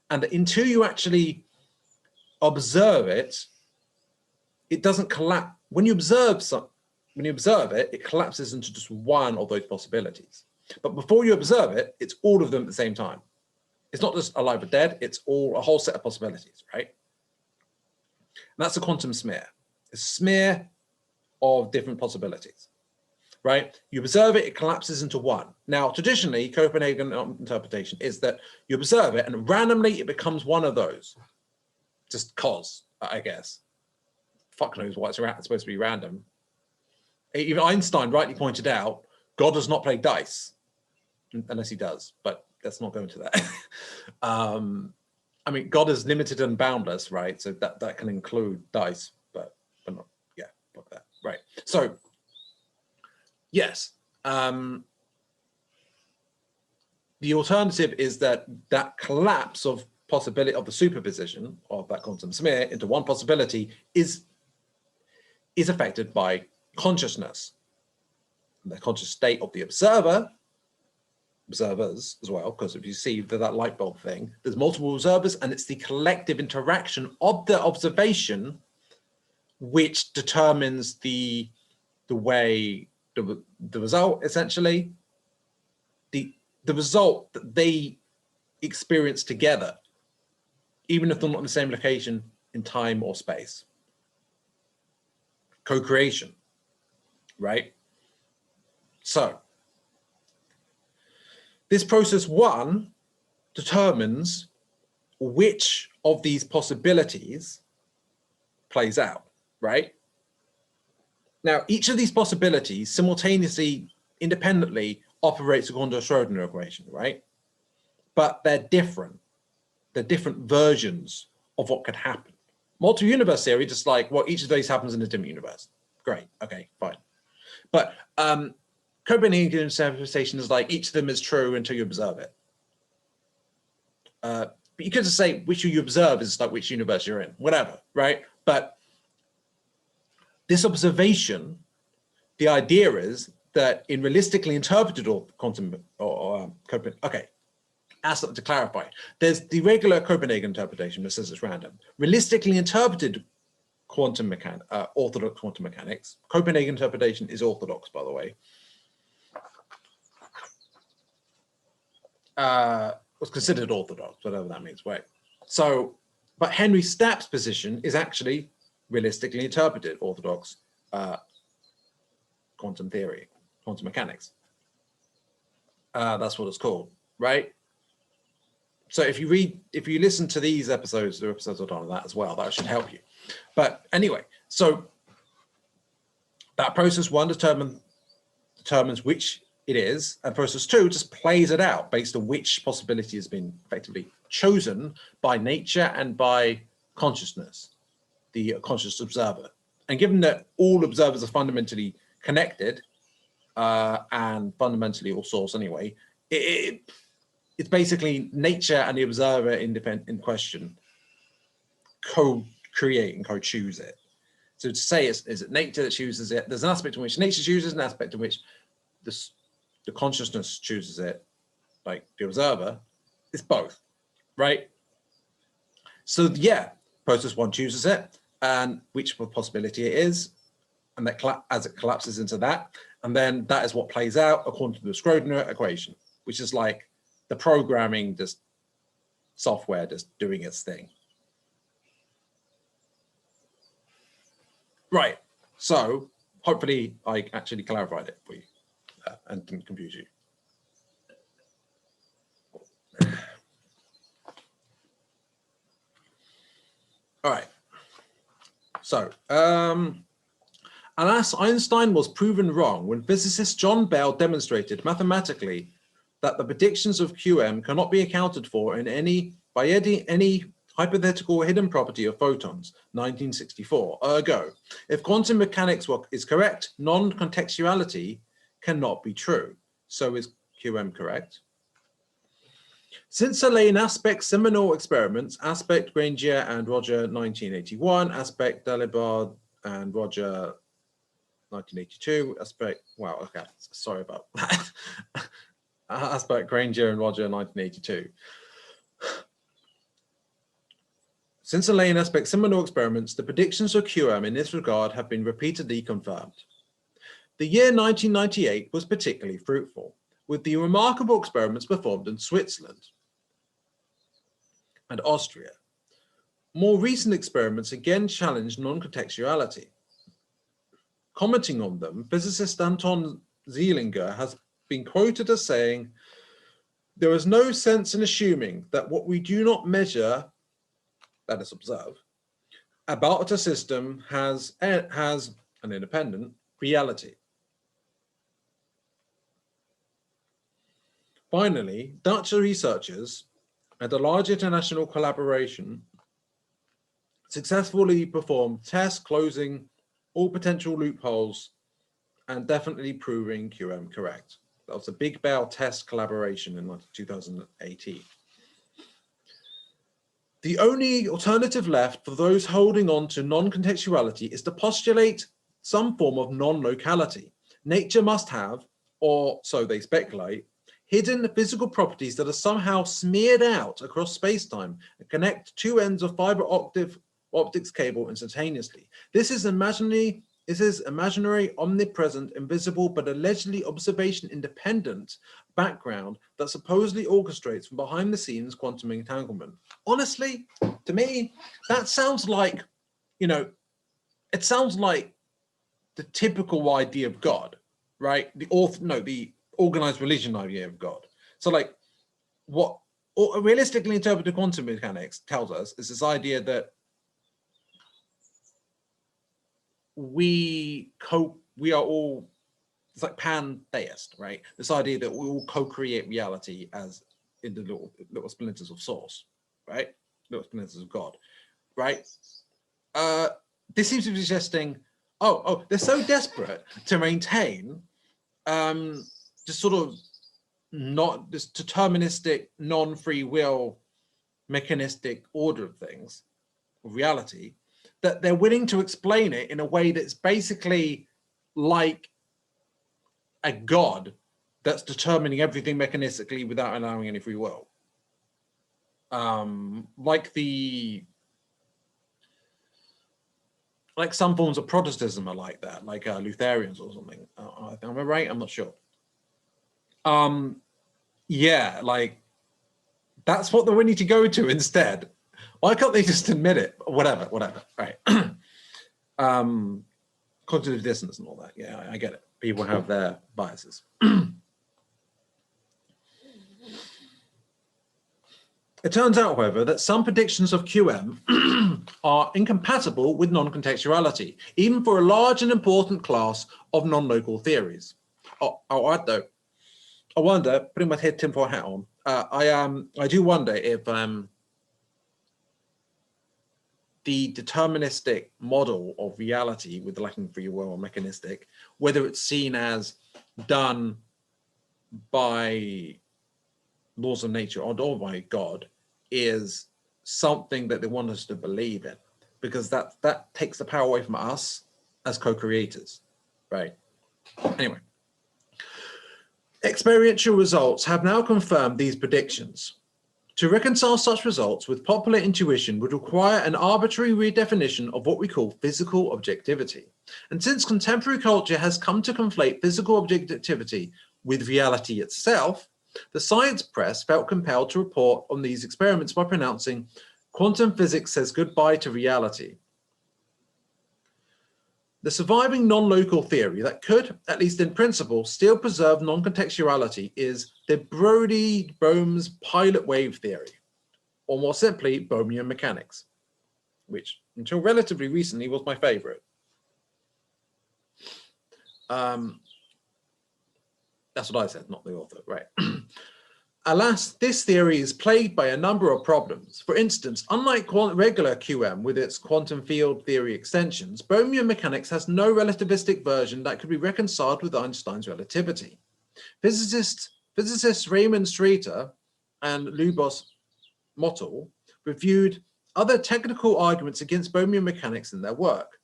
And until you actually observe it it doesn't collapse. When you observe it, it collapses into just one of those possibilities. But before you observe it, it's all of them at the same time. It's not just alive or dead, it's all a whole set of possibilities, right? And that's a quantum smear. It's a smear of different possibilities, right? You observe it, it collapses into one. Now, traditionally, Copenhagen interpretation is that you observe it and randomly it becomes one of those. Just cause, I guess. Fuck knows why it's supposed to be random. Even Einstein rightly pointed out, God does not play dice, unless he does, but let's not go into that. I mean, God is limited and boundless, right? So that can include dice, but not, yeah, fuck that, right? So, yes, the alternative is that collapse of possibility of the superposition of that quantum smear into one possibility is affected by consciousness, the conscious state of the observers as well, because if you see that light bulb thing, there's multiple observers and it's the collective interaction of the observation which determines the way the result, essentially, the result that they experience together, even if they're not in the same location in time or space. Co-creation, right? So this process one determines which of these possibilities plays out, right? Now, each of these possibilities simultaneously, independently operates according to a Schrodinger equation, right? But they're different. They're different versions of what could happen. Multi-universe theory, just like, well, each of these happens in a different universe. Great, okay, fine. But Copenhagen interpretation is like, each of them is true until you observe it. But you could just say which you observe is like which universe you're in, whatever, right? But this observation, the idea is that in realistically interpreted quantum okay, to clarify, there's the regular Copenhagen interpretation that says it's random. Realistically interpreted quantum mechanics, orthodox quantum mechanics, Copenhagen interpretation is orthodox, by the way, was considered orthodox, whatever that means, right? So, but Henry Stapp's position is actually realistically interpreted orthodox quantum theory, quantum mechanics. That's what it's called, right? So if you listen to these episodes, there are episodes on that as well, that should help you. But anyway, so that process one determines which it is, and process two just plays it out based on which possibility has been effectively chosen by nature and by consciousness, the conscious observer. And given that all observers are fundamentally connected and fundamentally all source anyway, it's basically nature and the observer in question co-create and co-choose it. So to say, is it nature that chooses it? There's an aspect in which nature chooses, an aspect in which the consciousness chooses it, like the observer. It's both, right? So yeah, process one chooses it, and which possibility it is, and that as it collapses into that, and then that is what plays out according to the Schrodinger equation, which is like the programming, just software just doing its thing. Right, so hopefully I actually clarified it for you and didn't confuse you. All right, so alas, Einstein was proven wrong when physicist John Bell demonstrated mathematically that the predictions of QM cannot be accounted for in any hypothetical hidden property of photons, 1964. Ergo, if quantum mechanics is correct, non-contextuality cannot be true. So is QM correct? Since Elaine Aspect's seminal experiments, Aspect, Granger, and Roger, 1981, Aspect, Dalibard, and Roger, 1982, Aspect, wow, okay, sorry about that. Aspect, Granger, and Roger, 1982. Since Elaine aspect seminal experiments, the predictions of QM in this regard have been repeatedly confirmed. The year 1998 was particularly fruitful, with the remarkable experiments performed in Switzerland and Austria. More recent experiments again challenged non-contextuality. Commenting on them, physicist Anton Zeilinger has been quoted as saying, "There is no sense in assuming that what we do not measure, that is observe, about a system has an independent reality." Finally, Dutch researchers and a large international collaboration successfully performed tests closing all potential loopholes and definitely proving QM correct. That was a Big Bear test collaboration in 2018. The only alternative left for those holding on to non-contextuality is to postulate some form of non-locality. Nature must have, or so they speculate, hidden physical properties that are somehow smeared out across space-time and connect two ends of fiber optics cable instantaneously. This is imaginary, omnipresent, invisible, but allegedly observation-independent background that supposedly orchestrates from behind the scenes quantum entanglement. Honestly, to me, that sounds like, it sounds like the typical idea of God, right? The organized religion idea of God. So like what realistically interpreted quantum mechanics tells us is this idea that we are all, it's like pantheist, right? This idea that we all co-create reality as in the little splinters of source, right? Little splinters of God, right? This seems to be suggesting, they're so desperate to maintain just sort of not this deterministic, non-free will, mechanistic order of things, of reality, that they're willing to explain it in a way that's basically like a God that's determining everything mechanistically without allowing any free will. Like some forms of Protestantism are like that, like Lutherans or something. Am I right? I'm not sure. Yeah, like that's what they're willing to go to instead. Why can't they just admit it? Whatever, right? Cognitive dissonance and all that. Yeah, I get it. People have their biases. It turns out, however, that some predictions of QM are incompatible with non-contextuality, even for a large and important class of non-local theories. I wonder, putting my head tinfoil hat on, I do wonder if the deterministic model of reality with lacking free will or mechanistic, whether it's seen as done by laws of nature or by God, is something that they want us to believe in, because that takes the power away from us as co-creators, right? Anyway. Experiential results have now confirmed these predictions. To reconcile such results with popular intuition would require an arbitrary redefinition of what we call physical objectivity. And since contemporary culture has come to conflate physical objectivity with reality itself, the science press felt compelled to report on these experiments by pronouncing, "Quantum physics says goodbye to reality." The surviving non-local theory that could, at least in principle, still preserve non-contextuality is de Broglie-Bohm's pilot wave theory, or more simply, Bohmian mechanics, which until relatively recently was my favorite. That's what I said, not the author, right? Alas, this theory is plagued by a number of problems. For instance, unlike regular QM with its quantum field theory extensions, Bohmian mechanics has no relativistic version that could be reconciled with Einstein's relativity. Physicists Raymond Streeter and Lubos Mottl reviewed other technical arguments against Bohmian mechanics in their work.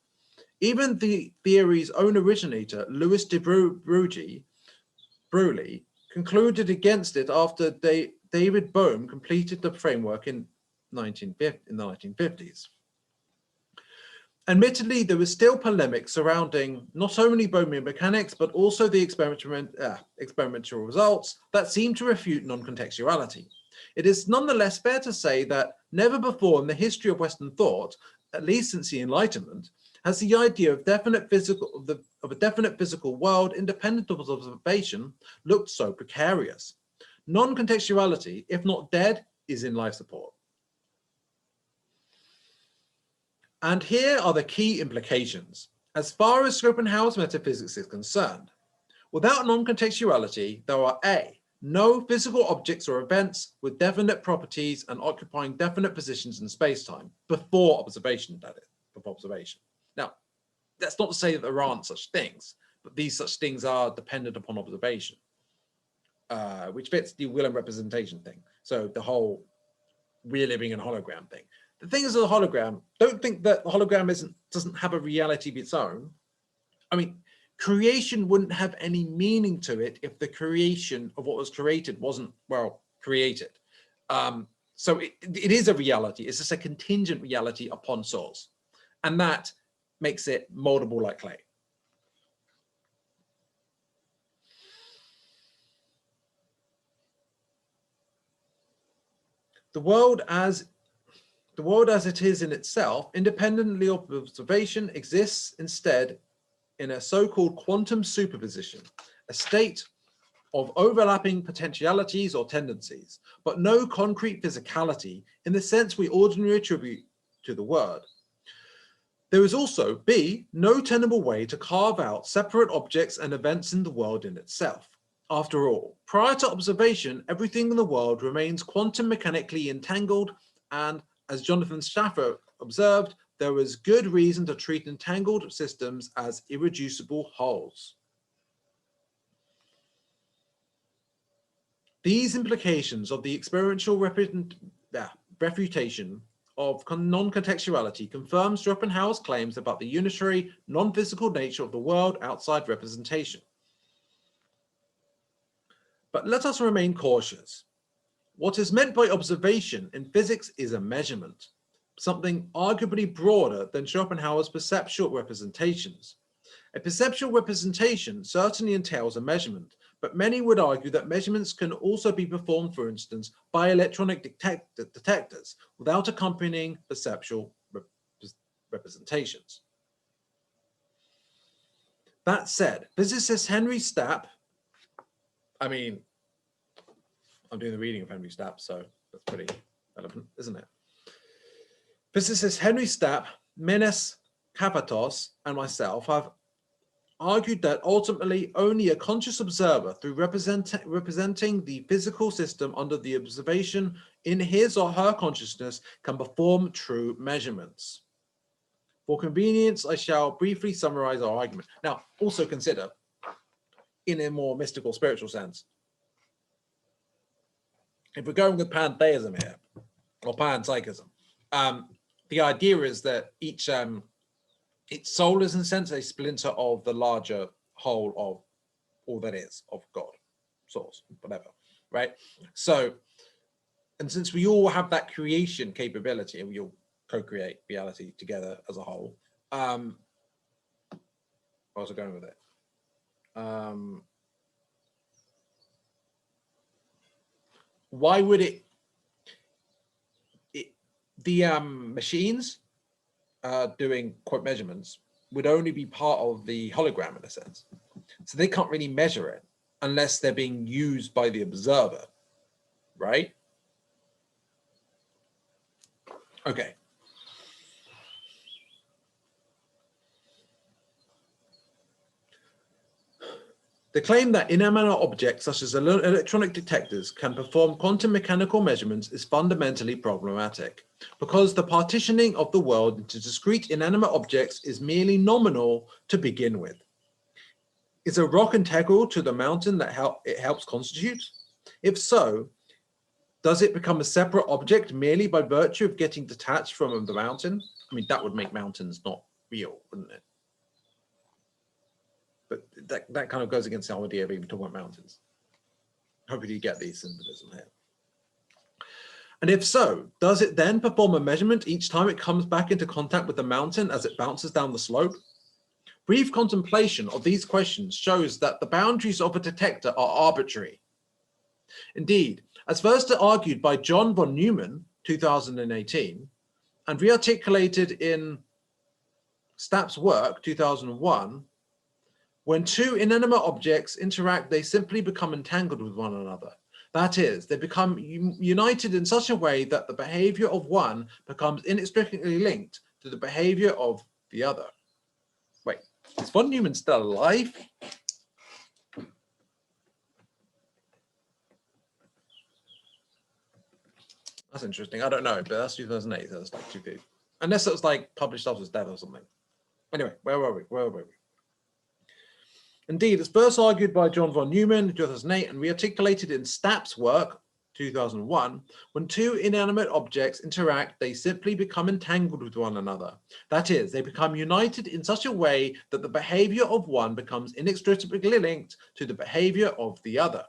Even the theory's own originator, Louis de Broglie, concluded against it after David Bohm completed the framework in 1950s. Admittedly, there was still polemic surrounding not only Bohmian mechanics, but also the experimental results that seem to refute non-contextuality. It is nonetheless fair to say that never before in the history of Western thought, at least since the Enlightenment, has the idea of a definite physical world independent of observation looked so precarious. Non-contextuality, if not dead, is in life support. And here are the key implications. As far as Schopenhauer's metaphysics is concerned, without non-contextuality, there are A, no physical objects or events with definite properties and occupying definite positions in space-time, before observation, that is, before observation. Now, that's not to say that there aren't such things, but these such things are dependent upon observation, which fits the will and representation thing. So the whole we're living in a hologram thing. The thing is, a hologram, don't think that the hologram doesn't have a reality of its own. I mean, creation wouldn't have any meaning to it if the creation of what was created wasn't, well, created. So it is a reality. It's just a contingent reality upon source. And that makes it moldable like clay. The world as it is in itself, independently of observation, exists instead in a so-called quantum superposition, a state of overlapping potentialities or tendencies, but no concrete physicality in the sense we ordinarily attribute to the word. There is also, B, no tenable way to carve out separate objects and events in the world in itself. After all, prior to observation, everything in the world remains quantum mechanically entangled, and as Jonathan Schaffer observed, there is good reason to treat entangled systems as irreducible wholes. These implications of the experiential refutation of non-contextuality confirms Schopenhauer's claims about the unitary, non-physical nature of the world outside representation. But let us remain cautious. What is meant by observation in physics is a measurement, something arguably broader than Schopenhauer's perceptual representations. A perceptual representation certainly entails a measurement, but many would argue that measurements can also be performed, for instance, by electronic detectors without accompanying perceptual representations. That said, physicist Henry Stapp, I'm doing the reading of Henry Stapp, so that's pretty relevant, isn't it? Physicists Henry Stapp, Menes Kapatos, and myself have argued that ultimately only a conscious observer, through representing the physical system under the observation in his or her consciousness, can perform true measurements. For convenience, I shall briefly summarize our argument. Now, also consider, in a more mystical, spiritual sense, if we're going with pantheism here, or panpsychism, the idea is that each soul is in a sense a splinter of the larger whole of all that is, of God, source, whatever, right? So, and since we all have that creation capability and we all co-create reality together as a whole, where was I going with it? Why would the machines doing quote measurements would only be part of the hologram in a sense. So they can't really measure it unless they're being used by the observer, right? Okay. The claim that inanimate objects such as electronic detectors can perform quantum mechanical measurements is fundamentally problematic because the partitioning of the world into discrete inanimate objects is merely nominal to begin with. Is a rock integral to the mountain that it helps constitute? If so, does it become a separate object merely by virtue of getting detached from the mountain? I mean, that would make mountains not real, wouldn't it? But that kind of goes against the idea of even talking about mountains. Hopefully you get the symbolism here. And if so, does it then perform a measurement each time it comes back into contact with the mountain as it bounces down the slope? Brief contemplation of these questions shows that the boundaries of a detector are arbitrary. Indeed, as first argued by John von Neumann, 2018, and rearticulated in Stapp's work, 2001, when two inanimate objects interact, they simply become entangled with one another. That is, they become united in such a way that the behavior of one becomes inextricably linked to the behavior of the other. Wait, is von Neumann still alive? That's interesting. I don't know, but that's 2008. So that's like 2 feet. Unless it was like published after his death or something. Anyway, where were we? Indeed, it's first argued by John von Neumann in 2008 and rearticulated in Stapp's work, 2001, when two inanimate objects interact, they simply become entangled with one another. That is, they become united in such a way that the behavior of one becomes inextricably linked to the behavior of the other,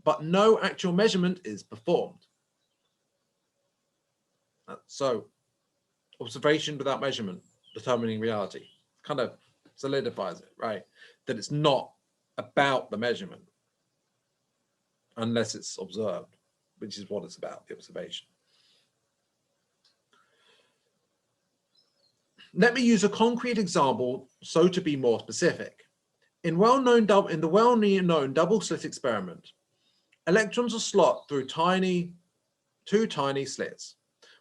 but no actual measurement is performed. So, observation without measurement, determining reality, kind of solidifies it, right? That it's not about the measurement unless it's observed, which is what it's about, the observation. Let me use a concrete example so to be more specific. In the well-known double-slit experiment, electrons are slot through two tiny slits.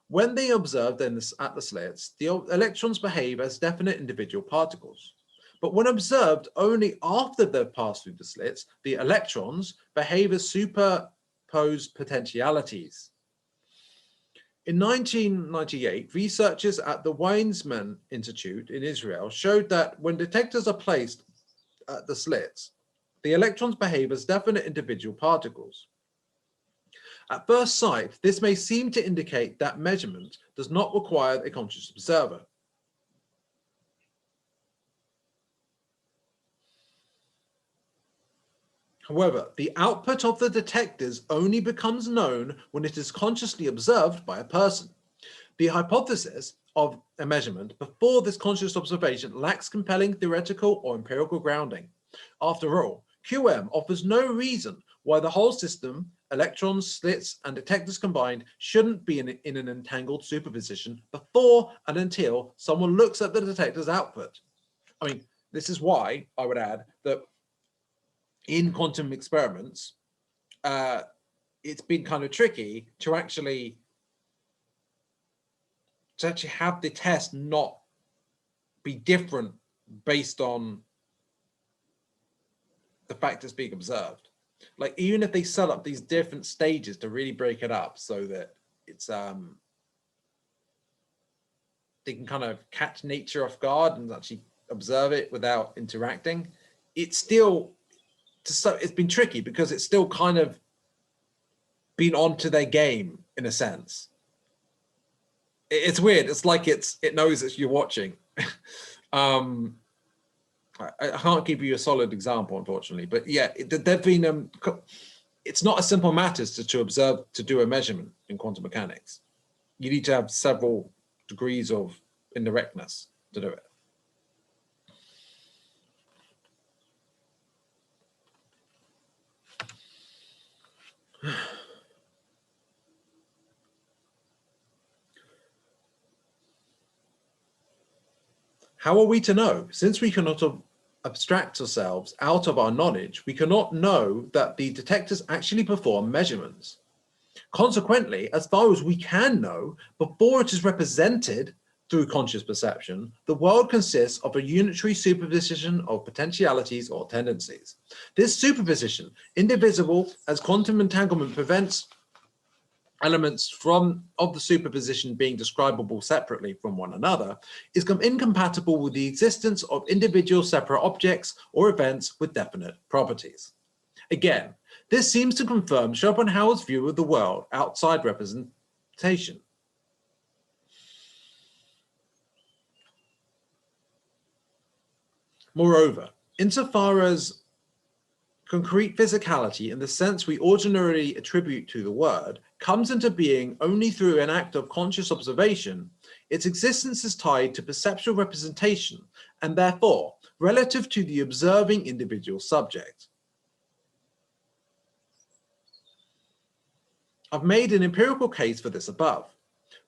When they observed at the slits, the electrons behave as definite individual particles. But when observed only after they've passed through the slits, the electrons behave as superposed potentialities. In 1998, researchers at the Weizmann Institute in Israel showed that when detectors are placed at the slits, the electrons behave as definite individual particles. At first sight, this may seem to indicate that measurement does not require a conscious observer. However, the output of the detectors only becomes known when it is consciously observed by a person. The hypothesis of a measurement before this conscious observation lacks compelling theoretical or empirical grounding. After all, QM offers no reason why the whole system, electrons, slits, and detectors combined, shouldn't be in an entangled superposition before and until someone looks at the detector's output. I mean, this is why I would add that in quantum experiments, it's been kind of tricky to actually have the test not be different based on the fact it's being observed. Like, even if they set up these different stages to really break it up so that it's they can kind of catch nature off guard and actually observe it without interacting, it's still it's been tricky because it's still kind of been onto their game in a sense. It's weird. It's like it knows that you're watching. I can't give you a solid example, unfortunately, but yeah, there've been it's not a simple matter to observe, to do a measurement in quantum mechanics. You need to have several degrees of indirectness to do it. How are we to know? Since we cannot abstract ourselves out of our knowledge, we cannot know that the detectors actually perform measurements. Consequently, as far as we can know, before it is represented through conscious perception, the world consists of a unitary superposition of potentialities or tendencies. This superposition, indivisible as quantum entanglement prevents elements of the superposition being describable separately from one another, is incompatible with the existence of individual separate objects or events with definite properties. Again, this seems to confirm Schopenhauer's view of the world outside representation. Moreover, insofar as concrete physicality in the sense we ordinarily attribute to the word comes into being only through an act of conscious observation, its existence is tied to perceptual representation and therefore relative to the observing individual subject. I've made an empirical case for this above,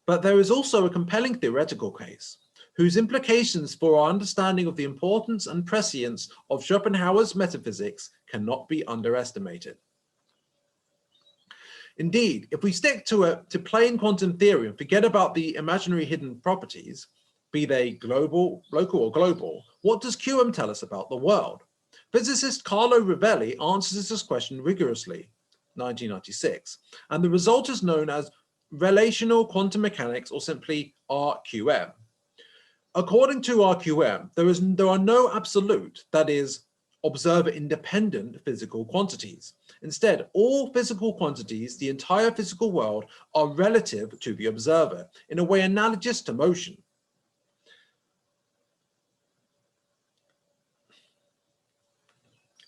but there is also a compelling theoretical case, whose implications for our understanding of the importance and prescience of Schopenhauer's metaphysics cannot be underestimated. Indeed, if we stick to plain quantum theory and forget about the imaginary hidden properties, be they local or global, what does QM tell us about the world? Physicist Carlo Rovelli answers this question rigorously, 1996, and the result is known as relational quantum mechanics, or simply RQM. According to RQM, there are no absolute, that is, observer-independent physical quantities. Instead, all physical quantities, the entire physical world, are relative to the observer, in a way analogous to motion.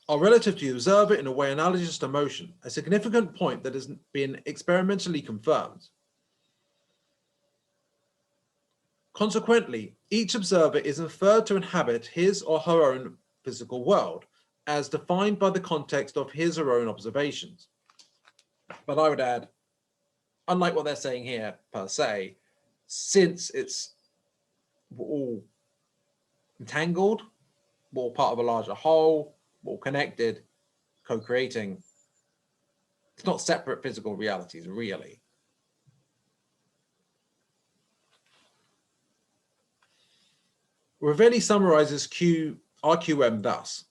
A significant point that has been experimentally confirmed. Consequently, each observer is inferred to inhabit his or her own physical world, as defined by the context of his or her own observations. But I would add, unlike what they're saying here per se, since it's all entangled, we're all part of a larger whole, we're all connected, co-creating, it's not separate physical realities, really. Rovelli summarizes RQM thus: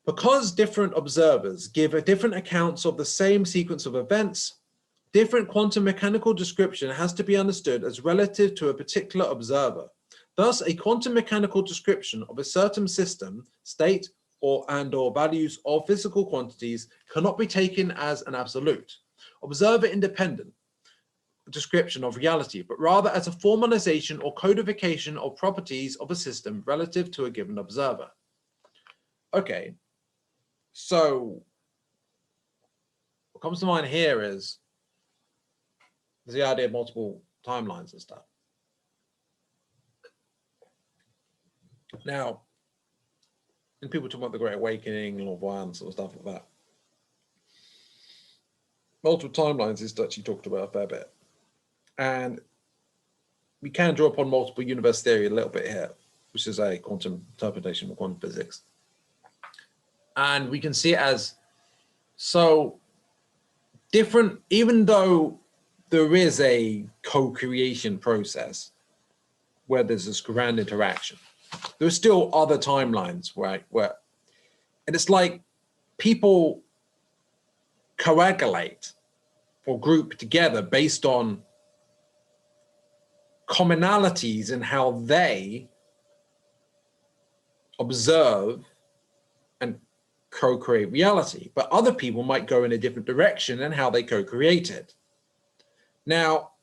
because different observers give different accounts of the same sequence of events, different quantum mechanical description has to be understood as relative to a particular observer. Thus, a quantum mechanical description of a certain system, state, or values of physical quantities cannot be taken as an absolute, observer-independent description of reality, but rather as a formalization or codification of properties of a system relative to a given observer. Okay, so what comes to mind here is the idea of multiple timelines and stuff. Now, and people talk about the Great Awakening, Law of One, sort of stuff like that. Multiple timelines is actually talked about a fair bit. And we can draw upon multiple universe theory a little bit here, which is a quantum interpretation of quantum physics. And we can see it as so different, even though there is a co-creation process where there's this grand interaction, there's still other timelines where and it's like people coagulate or group together based on commonalities in how they observe and co-create reality, but other people might go in a different direction in how they co-create it. Now,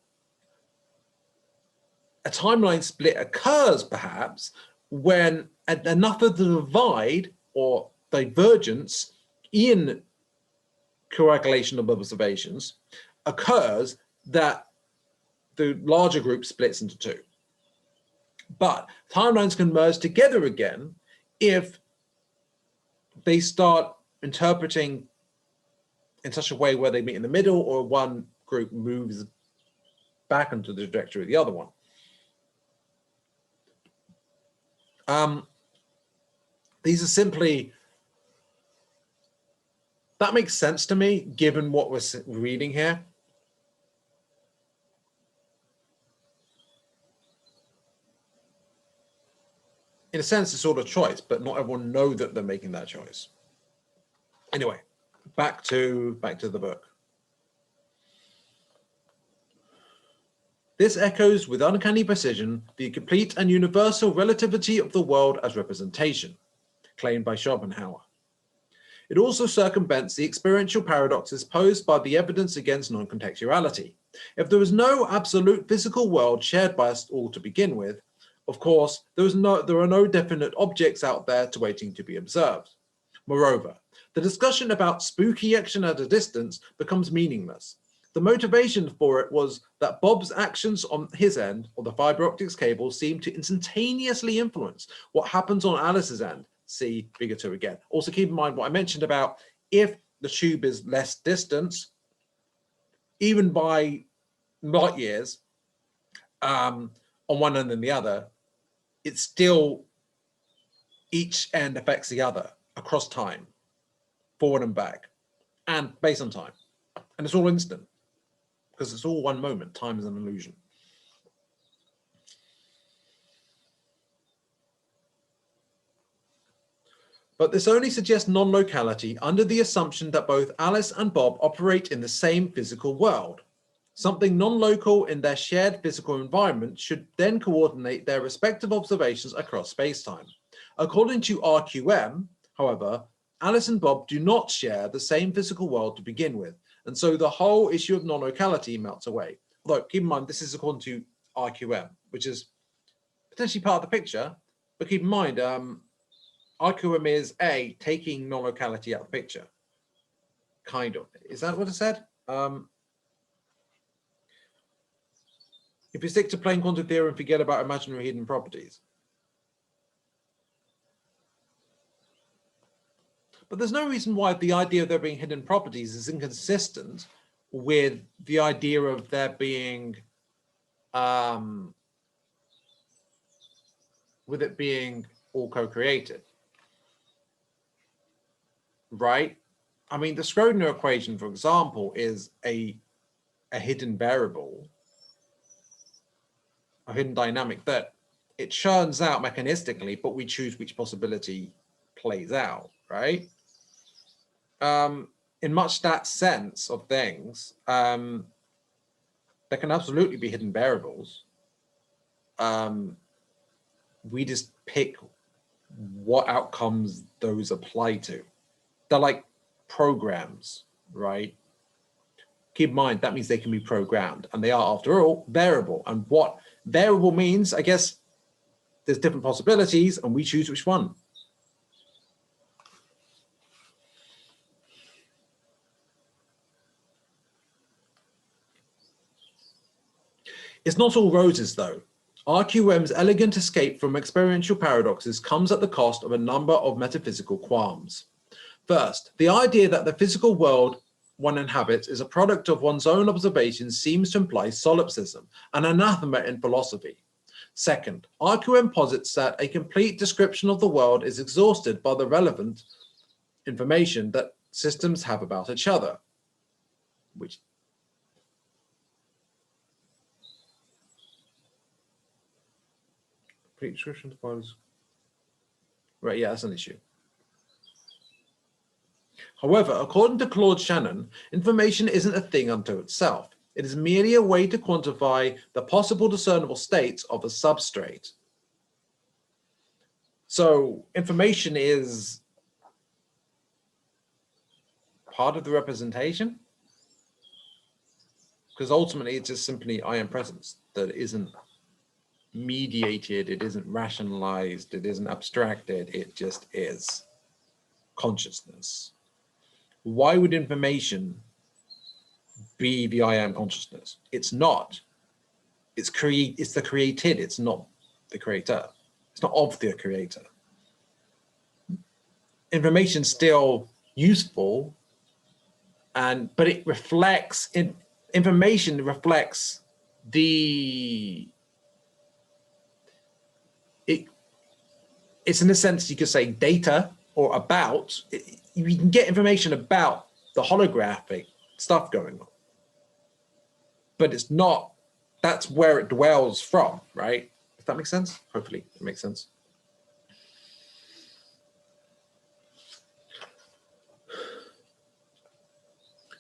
a timeline split occurs perhaps when enough of the divide or divergence in coagulation of observations occurs that the larger group splits into two. But timelines can merge together again if they start interpreting in such a way where they meet in the middle, or one group moves back into the trajectory of the other one. These are simply, that makes sense to me given what we're reading here. In a sense, it's sort of choice, but not everyone knows that they're making that choice. Anyway, back to the book. This echoes with uncanny precision the complete and universal relativity of the world as representation, claimed by Schopenhauer. It also circumvents the experiential paradoxes posed by the evidence against non-contextuality. If there is no absolute physical world shared by us all to begin with, of course, there are no definite objects out there waiting to be observed. Moreover, The discussion about spooky action at a distance becomes meaningless. The motivation for it was that Bob's actions on his end of the fiber optics cable seemed to instantaneously influence what happens on Alice's end. See figure 2 again. Also keep in mind what I mentioned about if the tube is less distance, even by light years, on one end than the other, it's still each end affects the other across time, forward and back, and based on time. And it's all instant, because it's all one moment. Time is an illusion. But this only suggests non-locality under the assumption that both Alice and Bob operate in the same physical world. Something non-local in their shared physical environment should then coordinate their respective observations across space-time. According to RQM, however, Alice and Bob do not share the same physical world to begin with, and so the whole issue of non-locality melts away. Although, keep in mind, this is according to RQM, which is potentially part of the picture, but keep in mind, RQM is taking non-locality out of the picture. Kind of. Is that what it said? If you stick to plain quantum theory and forget about imaginary hidden properties. But there's no reason why the idea of there being hidden properties is inconsistent with the idea of there being, with it being all co-created, right? I mean, the Schrödinger equation, for example, is a hidden variable, a hidden dynamic that it churns out mechanistically, but we choose which possibility plays out, right? In much that sense of things, there can absolutely be hidden variables. We just pick what outcomes those apply to. They're like programs, right? Keep in mind, that means they can be programmed, and they are, after all, variable. And what variable means, I guess, there's different possibilities, and we choose which one. It's not all roses, though. RQM's elegant escape from experiential paradoxes comes at the cost of a number of metaphysical qualms. First, the idea that the physical world one inhabits is a product of one's own observations seems to imply solipsism, an anathema in philosophy. Second, RQM posits that a complete description of the world is exhausted by the relevant information that systems have about each other, which complete description of the world is... Right, yeah, that's an issue. However, according to Claude Shannon, information isn't a thing unto itself. It is merely a way to quantify the possible discernible states of a substrate. So information is part of the representation, because ultimately it's just simply I am presence that isn't mediated, it isn't rationalized, it isn't abstracted, it just is consciousness. Why would information be the I am consciousness? It's not. It's the created, it's not the creator. It's not of the creator. Information's still useful, but it reflects, information reflects it's in a sense you could say data or about. You can get information about the holographic stuff going on, but it's not, that's where it dwells from, right? If that makes sense? Hopefully it makes sense.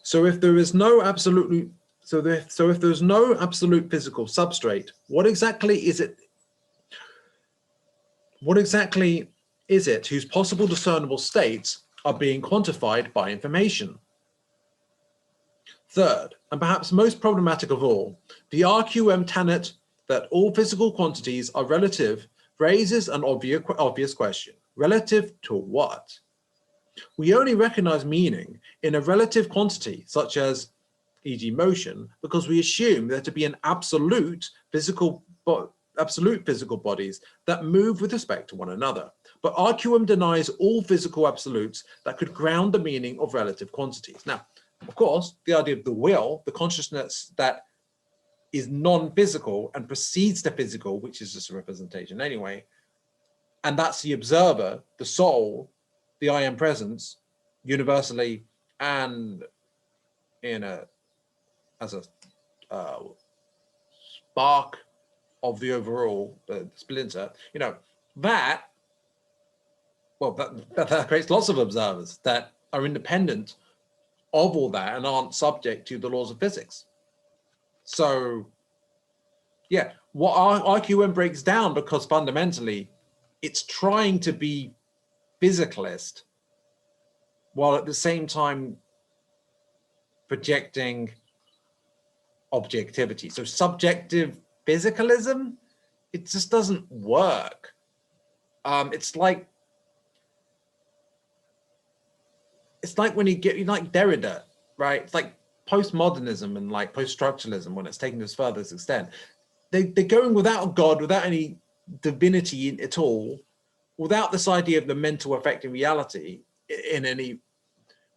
So if there is no absolute, if there's no absolute physical substrate, what exactly is it? What exactly is it whose possible discernible states are being quantified by information? Third, and perhaps most problematic of all, the RQM tenet that all physical quantities are relative raises an obvious question. Relative to what? We only recognize meaning in a relative quantity, such as, e.g. motion, because we assume there to be an absolute physical bodies that move with respect to one another. But RQM denies all physical absolutes that could ground the meaning of relative quantities. Now, of course, the idea of the will, the consciousness that is non-physical and precedes the physical, which is just a representation anyway, and that's the observer, the soul, the I am presence, universally and as a spark of the overall splinter, that creates lots of observers that are independent of all that and aren't subject to the laws of physics. So yeah, what RQM breaks down, because fundamentally it's trying to be physicalist while at the same time projecting objectivity. So subjective physicalism, it just doesn't work. It's like when you like Derrida, right? It's like post-modernism and like post-structuralism when it's taken to its furthest extent. They're going without a God, without any divinity at all, without this idea of the mental affecting reality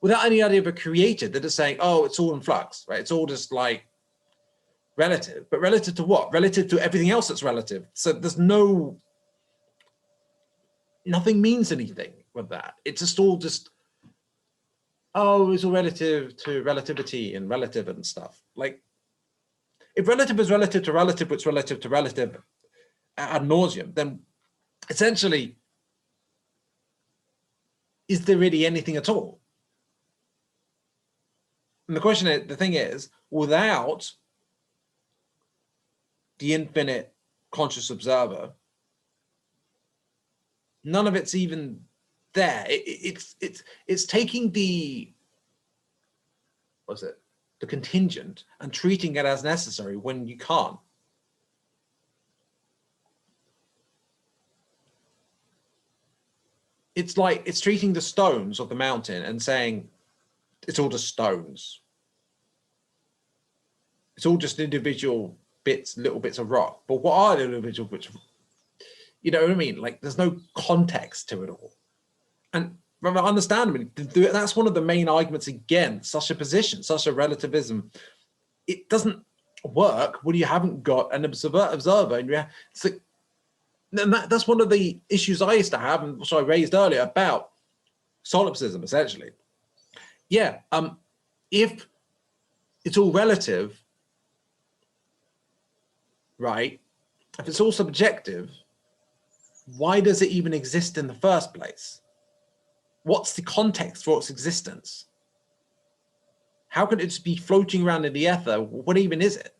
without any idea of a creator. They're just saying, oh, it's all in flux, right? It's all just like relative, but relative to what? Relative to everything else that's relative. So there's nothing means anything with that. It's just all oh, it's all relative to relativity and relative and stuff. Like, if relative is relative to relative, which is relative to relative ad nauseum, then essentially, is there really anything at all? And the thing is, without the infinite conscious observer, none of it's even there. It's taking the contingent and treating it as necessary when you can't. It's like it's treating the stones of the mountain and saying it's all just stones. It's all just individual bits, little bits of rock. But what are the individual bits of, you know what I mean? Like, there's no context to it all. And understandably, that's one of the main arguments against such a position, such a relativism. It doesn't work when you haven't got an observer. And it's like, and that's one of the issues I used to have, and which I raised earlier about solipsism, essentially. Yeah, if it's all relative, right? If it's all subjective, why does it even exist in the first place? What's the context for its existence? How could it just be floating around in the ether? What even is it?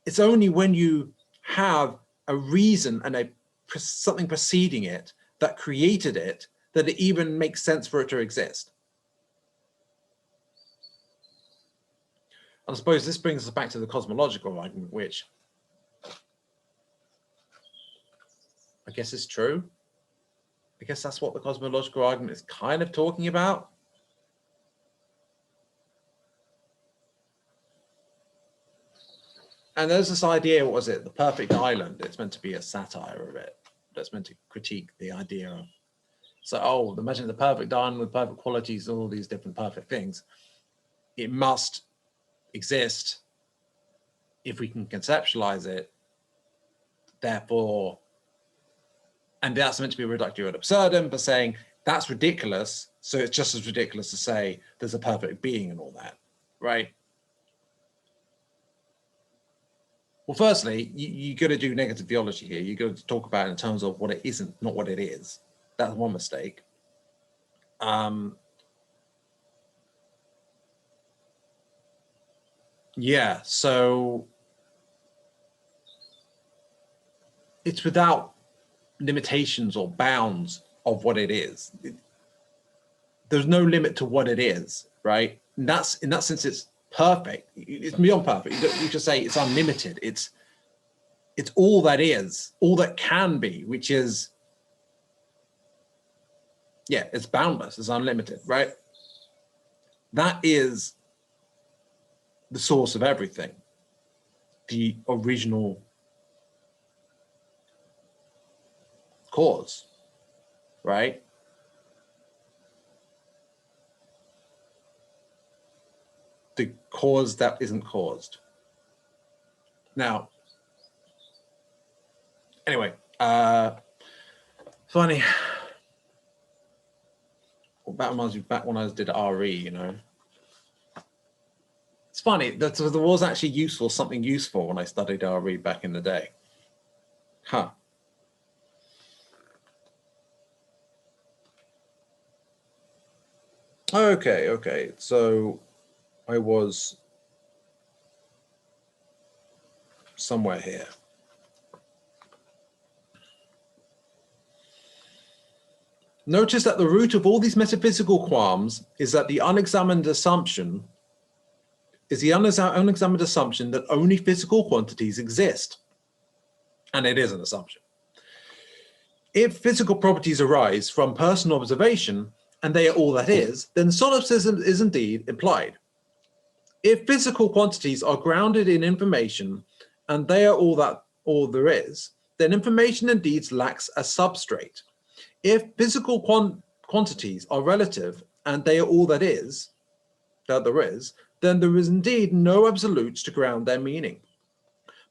It's only when you have a reason and something preceding it that created it that it even makes sense for it to exist. And I suppose this brings us back to the cosmological argument, which I guess is true. I guess that's what the cosmological argument is kind of talking about. And there's this idea, what was it? The perfect island. It's meant to be a satire of it. That's meant to critique the idea of, so, oh, imagine the perfect island with perfect qualities, all these different perfect things. It must exist if we can conceptualize it. Therefore, and that's meant to be reductio ad absurdum, but saying that's ridiculous. So it's just as ridiculous to say there's a perfect being and all that, right? Well, firstly, you got to do negative theology here. You got to talk about it in terms of what it isn't, not what it is. That's one mistake. Yeah, so it's without limitations or bounds of what it is. There's no limit to what it is, right? And that's, in that sense, it's perfect. It's beyond perfect. You just say it's unlimited. It's all that is, all that can be, which is Yeah, it's boundless, it's unlimited, right? That is the source of everything, the original cause, right? The cause that isn't caused. Now, anyway, funny. That reminds me back when I did RE, you know. It's funny that there was actually something useful when I studied RE back in the day. Huh. Okay. So I was somewhere here. Notice that the root of all these metaphysical qualms is that the unexamined assumption that only physical quantities exist. And it is an assumption. If physical properties arise from personal observation and they are all that is, then solipsism is indeed implied. If physical quantities are grounded in information and they are all there is, then information indeed lacks a substrate. If physical quantities are relative and they are all that there is, then there is indeed no absolutes to ground their meaning.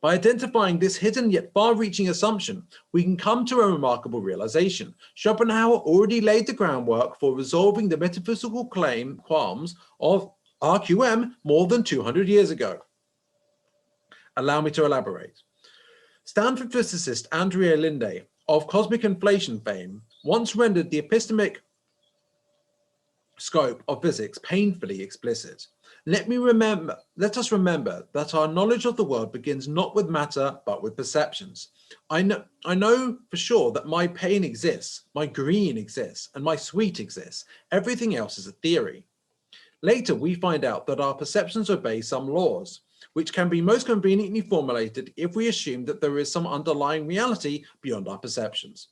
By identifying this hidden yet far-reaching assumption, we can come to a remarkable realization. Schopenhauer already laid the groundwork for resolving the metaphysical qualms of RQM more than 200 years ago. Allow me to elaborate. Stanford physicist Andrea Linde, of cosmic inflation fame, once rendered the epistemic scope of physics painfully explicit. Let us remember that our knowledge of the world begins not with matter, but with perceptions. I know for sure that my pain exists, my green exists, and my sweet exists. Everything else is a theory. Later, we find out that our perceptions obey some laws, which can be most conveniently formulated if we assume that there is some underlying reality beyond our perceptions.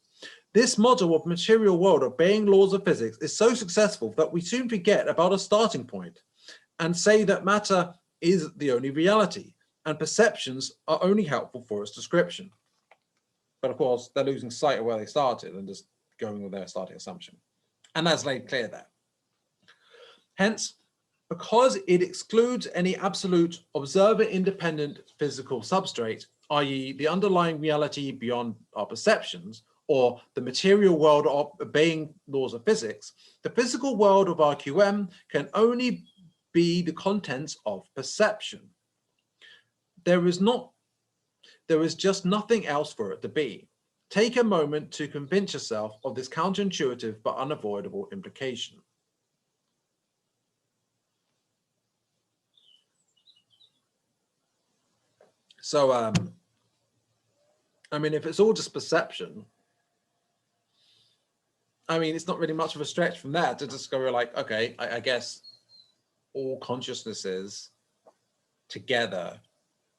This model of material world obeying laws of physics is so successful that we soon forget about a starting point and say that matter is the only reality and perceptions are only helpful for its description. But of course, they're losing sight of where they started and just going with their starting assumption. And that's laid clear there. Hence, because it excludes any absolute observer-independent physical substrate, i.e. the underlying reality beyond our perceptions, or the material world of obeying laws of physics, the physical world of RQM can only be the contents of perception. There is just nothing else for it to be. Take a moment to convince yourself of this counterintuitive but unavoidable implication. So, I mean, if it's all just perception, I mean, it's not really much of a stretch from that to just go like, okay, I guess all consciousnesses together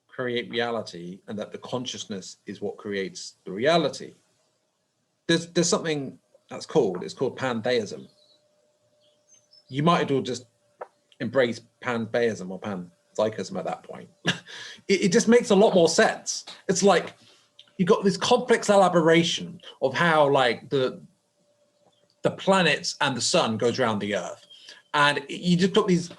create reality, and that the consciousness is what creates the reality. There's something that's it's called Pantheism. You might as well just embrace Pantheism or Panpsychism at that point. It just makes a lot more sense. It's like you've got this complex elaboration of how like the planets and the sun goes around the earth. And you just got these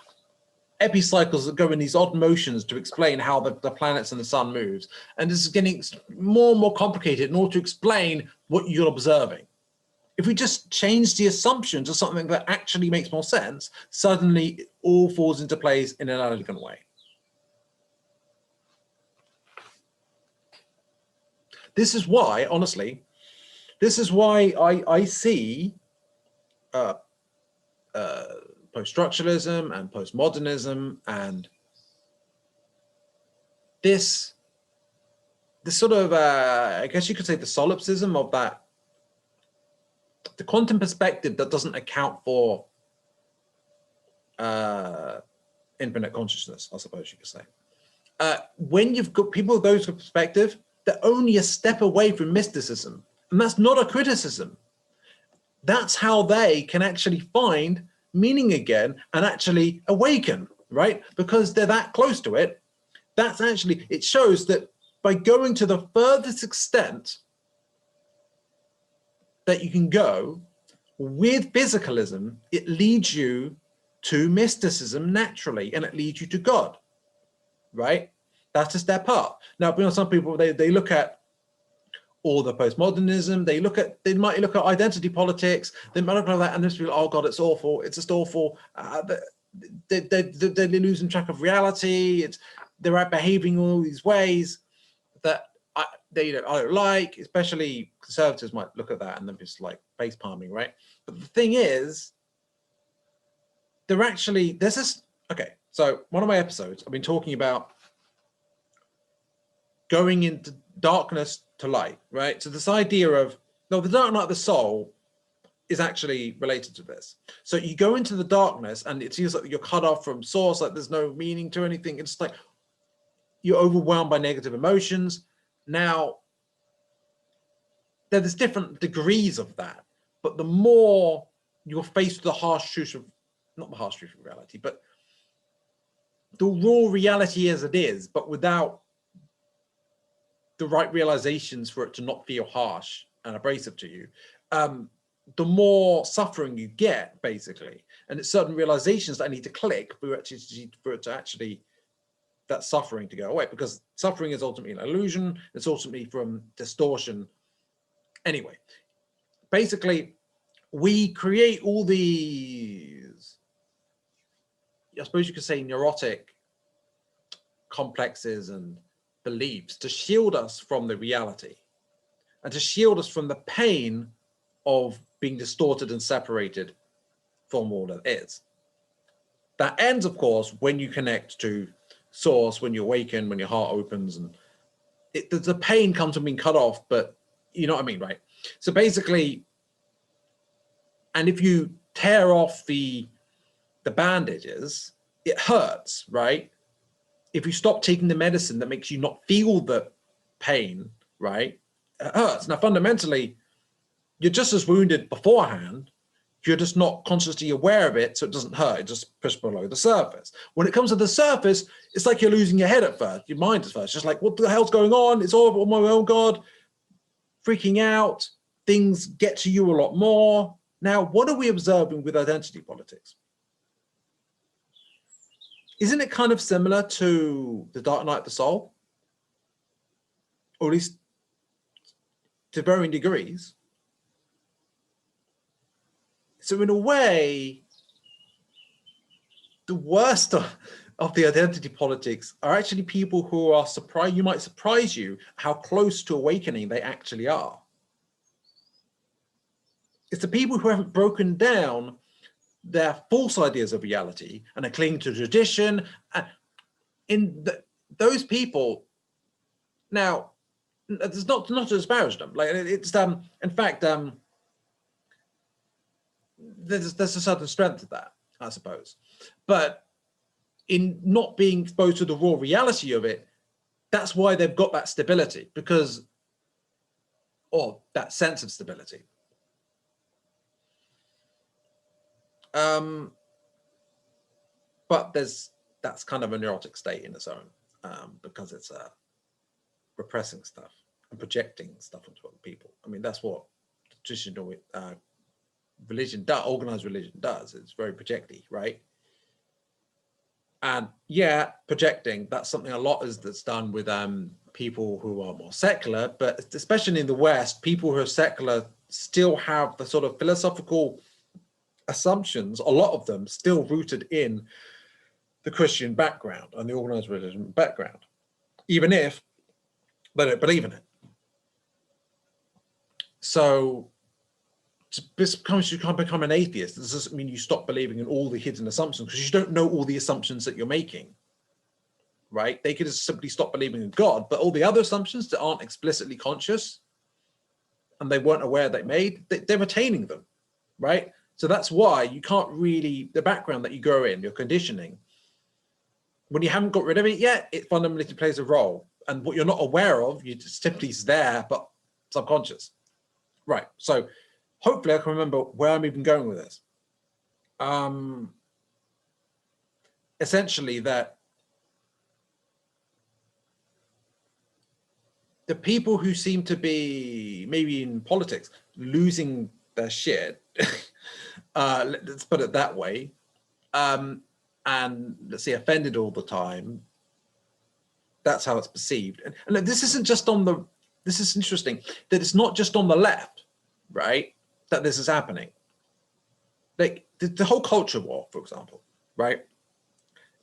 epicycles that go in these odd motions to explain how the planets and the sun moves. And this is getting more and more complicated in order to explain what you're observing. If we just change the assumption to something that actually makes more sense, suddenly it all falls into place in an elegant way. This is why, honestly, I see post-structuralism and post-modernism and this sort of, I guess you could say the solipsism of that, the quantum perspective that doesn't account for infinite consciousness, I suppose you could say. When you've got people with those perspective, they're only a step away from mysticism. And that's not a criticism. that's how they can actually find meaning again and actually awaken, right? Because they're that close to it. That's actually, it shows that by going to the furthest extent that you can go with physicalism, it leads you to mysticism naturally, and it leads you to God, right? That's a step up. Now, you know, some people, they look at all the postmodernism, they might look at identity politics, they might look at that and just feel, oh God, it's awful, it's just awful. They're losing track of reality. They're out behaving all these ways that I don't like, especially conservatives might look at that and then just like face palming, right? But the thing is, there's this, okay, so one of my episodes, I've been talking about going into darkness to light, right? So this idea of, no, the dark night of the soul is actually related to this. So you go into the darkness and it seems like you're cut off from source, like there's no meaning to anything. It's like you're overwhelmed by negative emotions. Now, there's different degrees of that, but the more you're faced with the harsh truth of, not the harsh truth of reality, but the raw reality as it is, but without the right realizations for it to not feel harsh and abrasive to you, the more suffering you get, basically. And it's certain realizations that need to click for it to actually, that suffering to go away, because suffering is ultimately an illusion. It's ultimately from distortion. Anyway, basically, we create all these, I suppose you could say, neurotic complexes and beliefs to shield us from the reality and to shield us from the pain of being distorted and separated from all that is. That ends, of course, when you connect to source, when you awaken, when your heart opens, and the pain comes from being cut off, but you know what I mean, right? So basically, and if you tear off the bandages, it hurts, right? If you stop taking the medicine that makes you not feel the pain, right, it hurts. Now, fundamentally, you're just as wounded beforehand. You're just not consciously aware of it, so it doesn't hurt. It just pushes below the surface. When it comes to the surface, it's like you're losing your head at first, your mind at first. Just like, what the hell's going on? It's all, oh my own God, freaking out. Things get to you a lot more. Now, what are we observing with identity politics? Isn't it kind of similar to the Dark Night of the Soul? Or at least to varying degrees. So in a way, the worst of the identity politics are actually people who are surprised, you might surprise you how close to awakening they actually are. It's the people who haven't broken down their false ideas of reality and are clinging to tradition. Those people, now, it's not to disparage them. Like it's in fact, there's a certain strength to that, I suppose. But in not being exposed to the raw reality of it, that's why they've got that stability, because, or that sense of stability. But that's kind of a neurotic state in its own, because it's repressing stuff and projecting stuff onto other people. I mean, that's what traditional religion does, organized religion does. It's very projecty, right? And yeah, projecting, that's something a lot that's done with people who are more secular, but especially in the West, people who are secular still have the sort of philosophical assumptions, a lot of them still rooted in the Christian background and the organized religion background, even if they don't believe in it. So you can't become an atheist. This doesn't mean you stop believing in all the hidden assumptions, because you don't know all the assumptions that you're making, right? They could just simply stop believing in God, but all the other assumptions that aren't explicitly conscious and they weren't aware they made, they're retaining them, right? So that's why you can't really, the background that you grow in, your conditioning, when you haven't got rid of it yet, it fundamentally plays a role. And what you're not aware of, you just simply is there, but subconscious. Right, so hopefully I can remember where I'm even going with this. Essentially that the people who seem to be, maybe in politics, losing their shit, let's put it that way, and let's say offended all the time, that's how it's perceived. And this isn't just on the, this is interesting, that it's not just on the left, right, that this is happening. Like the whole culture war, for example, right?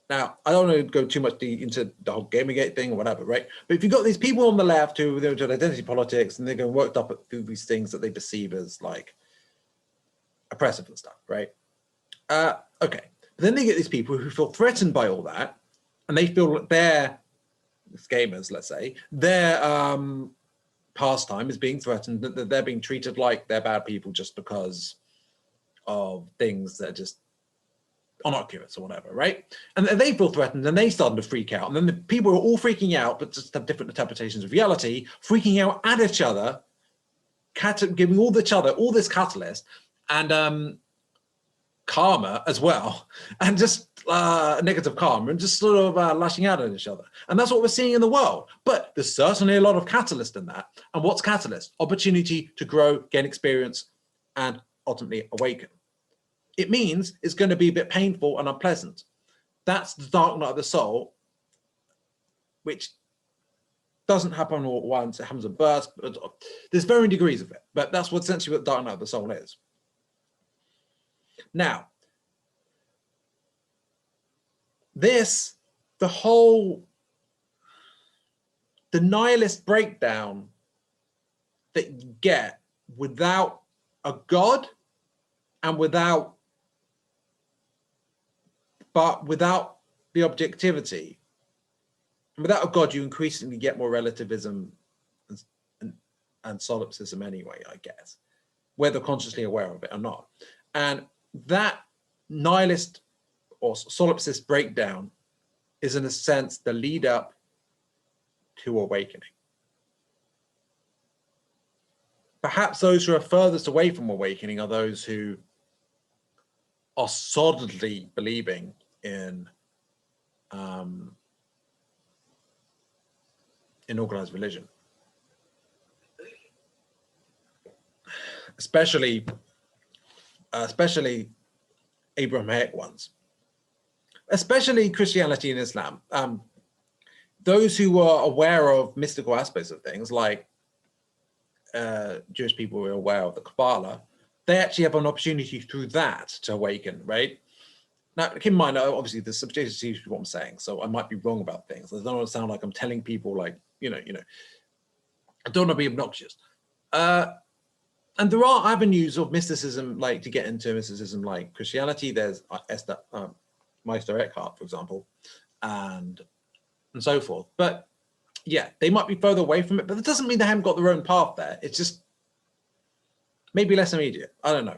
Now, I don't want to go too much into the whole Gamergate thing or whatever, right? But if you've got these people on the left who they're doing identity politics and they're getting worked up through these things that they perceive as like oppressive and stuff, right? Okay. But then they get these people who feel threatened by all that, and they feel that their gamers, let's say, their pastime is being threatened, that they're being treated like they're bad people just because of things that are just innocuous or whatever, right? And they feel threatened and they start to freak out. And then the people are all freaking out, but just have different interpretations of reality, freaking out at each other, giving all each other all this catalyst and karma as well, and just negative karma, and just sort of lashing out at each other. And that's what we're seeing in the world. But there's certainly a lot of catalyst in that. And what's catalyst? Opportunity to grow, gain experience, and ultimately awaken. It means it's going to be a bit painful and unpleasant. That's the dark night of the soul, which doesn't happen all at once. It happens at bursts. There's varying degrees of it, but that's what essentially what the dark night of the soul is. Now, the nihilist breakdown that you get without a God and without the objectivity, and without a God, you increasingly get more relativism and solipsism anyway, I guess, whether consciously aware of it or not. And that nihilist or solipsist breakdown is, in a sense, the lead up to awakening. Perhaps those who are furthest away from awakening are those who are solidly believing in organized religion, especially Abrahamic ones, especially Christianity and Islam. Those who are aware of mystical aspects of things, like Jewish people who are aware of the Kabbalah, they actually have an opportunity through that to awaken, right? Now, keep in mind, obviously, there's subjectivity to what I'm saying, so I might be wrong about things. I don't want to sound like I'm telling people, like, you know, I don't want to be obnoxious. And there are avenues of mysticism, like to get into mysticism, like Christianity. There's Meister Eckhart, for example, and so forth. But yeah, they might be further away from it, but that doesn't mean they haven't got their own path there. It's just maybe less immediate. I don't know.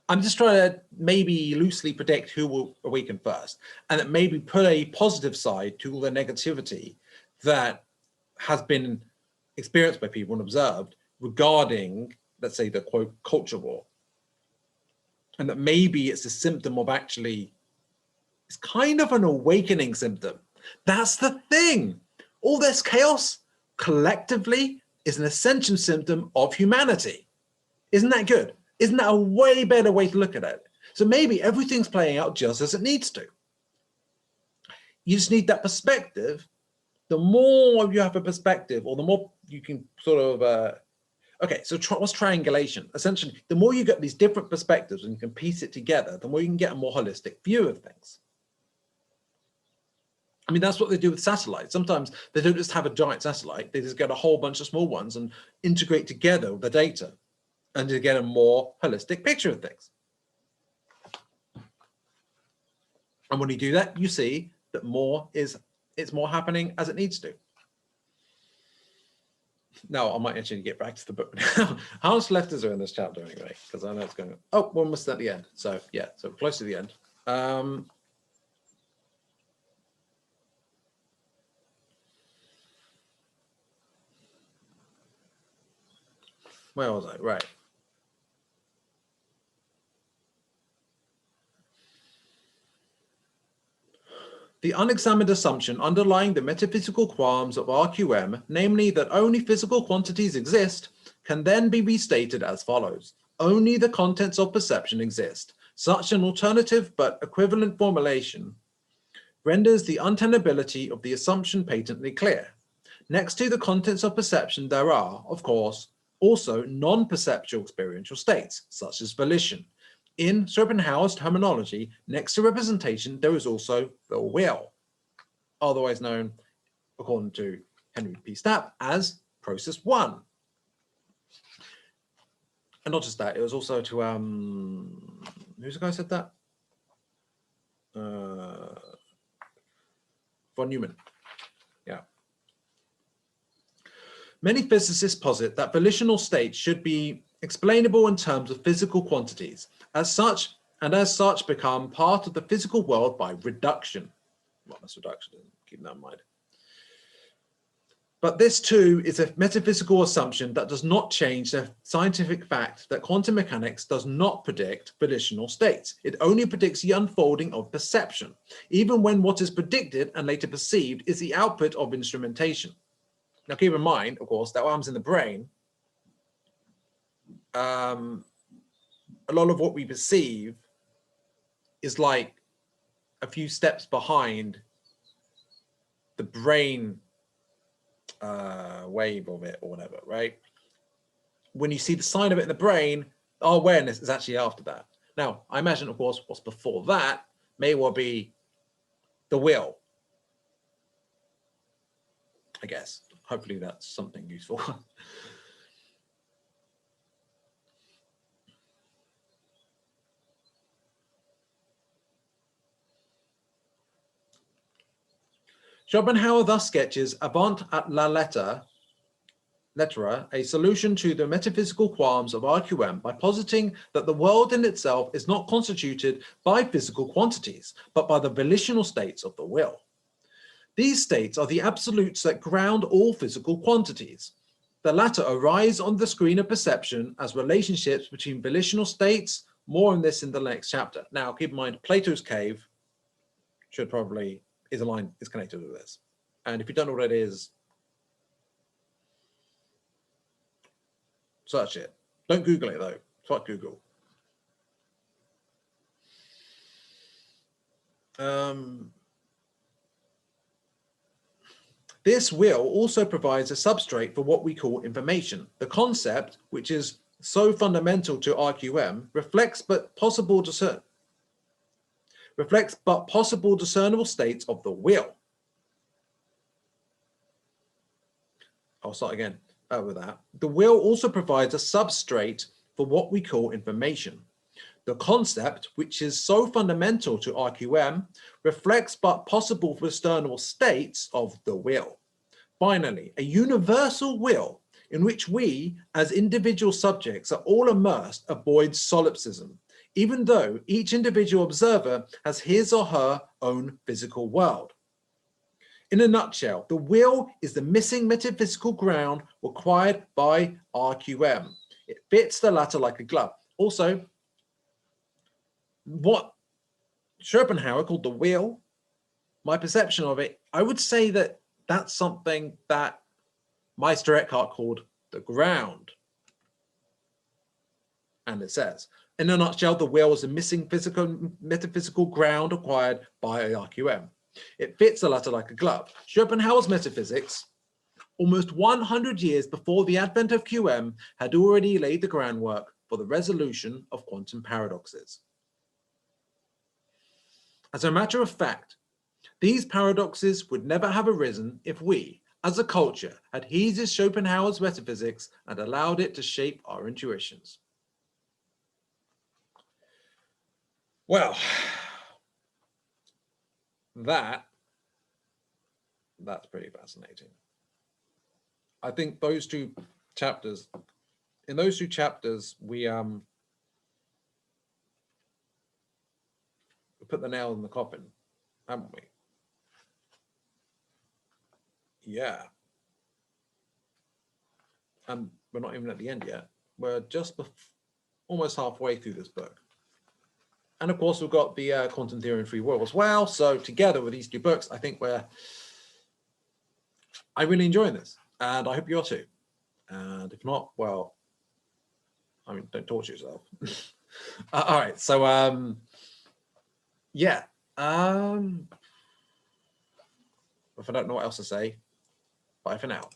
I'm just trying to maybe loosely predict who will awaken first, and that maybe put a positive side to all the negativity that has been experienced by people and observed regarding, let's say, the quote culture war. And that maybe it's a symptom of actually, it's kind of an awakening symptom. That's the thing. All this chaos collectively is an ascension symptom of humanity. Isn't that good? Isn't that a way better way to look at it? So maybe everything's playing out just as it needs to. You just need that perspective. The more you have a perspective, or the more you can sort of, okay, so what's triangulation? Essentially, the more you get these different perspectives and you can piece it together, the more you can get a more holistic view of things. I mean, that's what they do with satellites. Sometimes they don't just have a giant satellite, they just get a whole bunch of small ones and integrate together the data and to get a more holistic picture of things. And when you do that, you see that it's more happening as it needs to. Now, I might actually get back to the book. How much left is there in this chapter anyway? Because I know it's going, oh, we're almost at the end. So yeah, so close to the end. Where was I? Right. The unexamined assumption underlying the metaphysical qualms of RQM, namely that only physical quantities exist, can then be restated as follows. Only the contents of perception exist. Such an alternative but equivalent formulation renders the untenability of the assumption patently clear. Next to the contents of perception, there are, of course, also non-perceptual experiential states, such as volition. In Schopenhauer's terminology, next to representation, there is also the will, otherwise known, according to Henry P. Stapp, as process one. And not just that, it was also to, who's the guy who said that? Von Neumann. Yeah. Many physicists posit that volitional states should be explainable in terms of physical quantities, as such become part of the physical world by reduction. Well, that's reduction, keep that in mind. But this too is a metaphysical assumption that does not change the scientific fact that quantum mechanics does not predict volitional states. It only predicts the unfolding of perception, even when what is predicted and later perceived is the output of instrumentation. Now keep in mind, of course, that what happens in the brain, a lot of what we perceive is like a few steps behind the brain wave of it or whatever, right? When you see the sign of it in the brain, our awareness is actually after that. Now, I imagine, of course, what's before that may well be the will. I guess. Hopefully that's something useful. Schopenhauer thus sketches avant la lettera a solution to the metaphysical qualms of RQM by positing that the world in itself is not constituted by physical quantities, but by the volitional states of the will. These states are the absolutes that ground all physical quantities. The latter arise on the screen of perception as relationships between volitional states. More on this in the next chapter. Now, keep in mind, Plato's cave is connected with this. And if you don't know what it is, search it. Don't Google it though. Fuck Google. This will also provides a substrate for what we call information. The concept, which is so fundamental to RQM, reflects but possible discernible states of the will. I'll start again with that. The will also provides a substrate for what we call information. The concept, which is so fundamental to RQM, reflects but possible discernible states of the will. Finally, a universal will in which we, as individual subjects, are all immersed avoids solipsism, even though each individual observer has his or her own physical world. In a nutshell, the will is the missing metaphysical ground required by RQM. It fits the latter like a glove. Also, what Schopenhauer called the will, my perception of it, I would say that that's something that Meister Eckhart called the ground. And it says, in a nutshell, the will is a missing metaphysical ground acquired by RQM. It fits the latter like a glove. Schopenhauer's metaphysics, almost 100 years before the advent of QM, had already laid the groundwork for the resolution of quantum paradoxes. As a matter of fact, these paradoxes would never have arisen if we, as a culture, had heeded Schopenhauer's metaphysics and allowed it to shape our intuitions. Well, that's pretty fascinating. I think those two chapters, we put the nail in the coffin, haven't we? Yeah. And we're not even at the end yet. We're just almost halfway through this book. And of course, we've got the Quantum Theory and Free Will as well. So together with these two books, I think I'm really enjoying this, and I hope you are too. And if not, well, I mean, don't torture yourself. All right, so yeah. If I don't know what else to say, bye for now.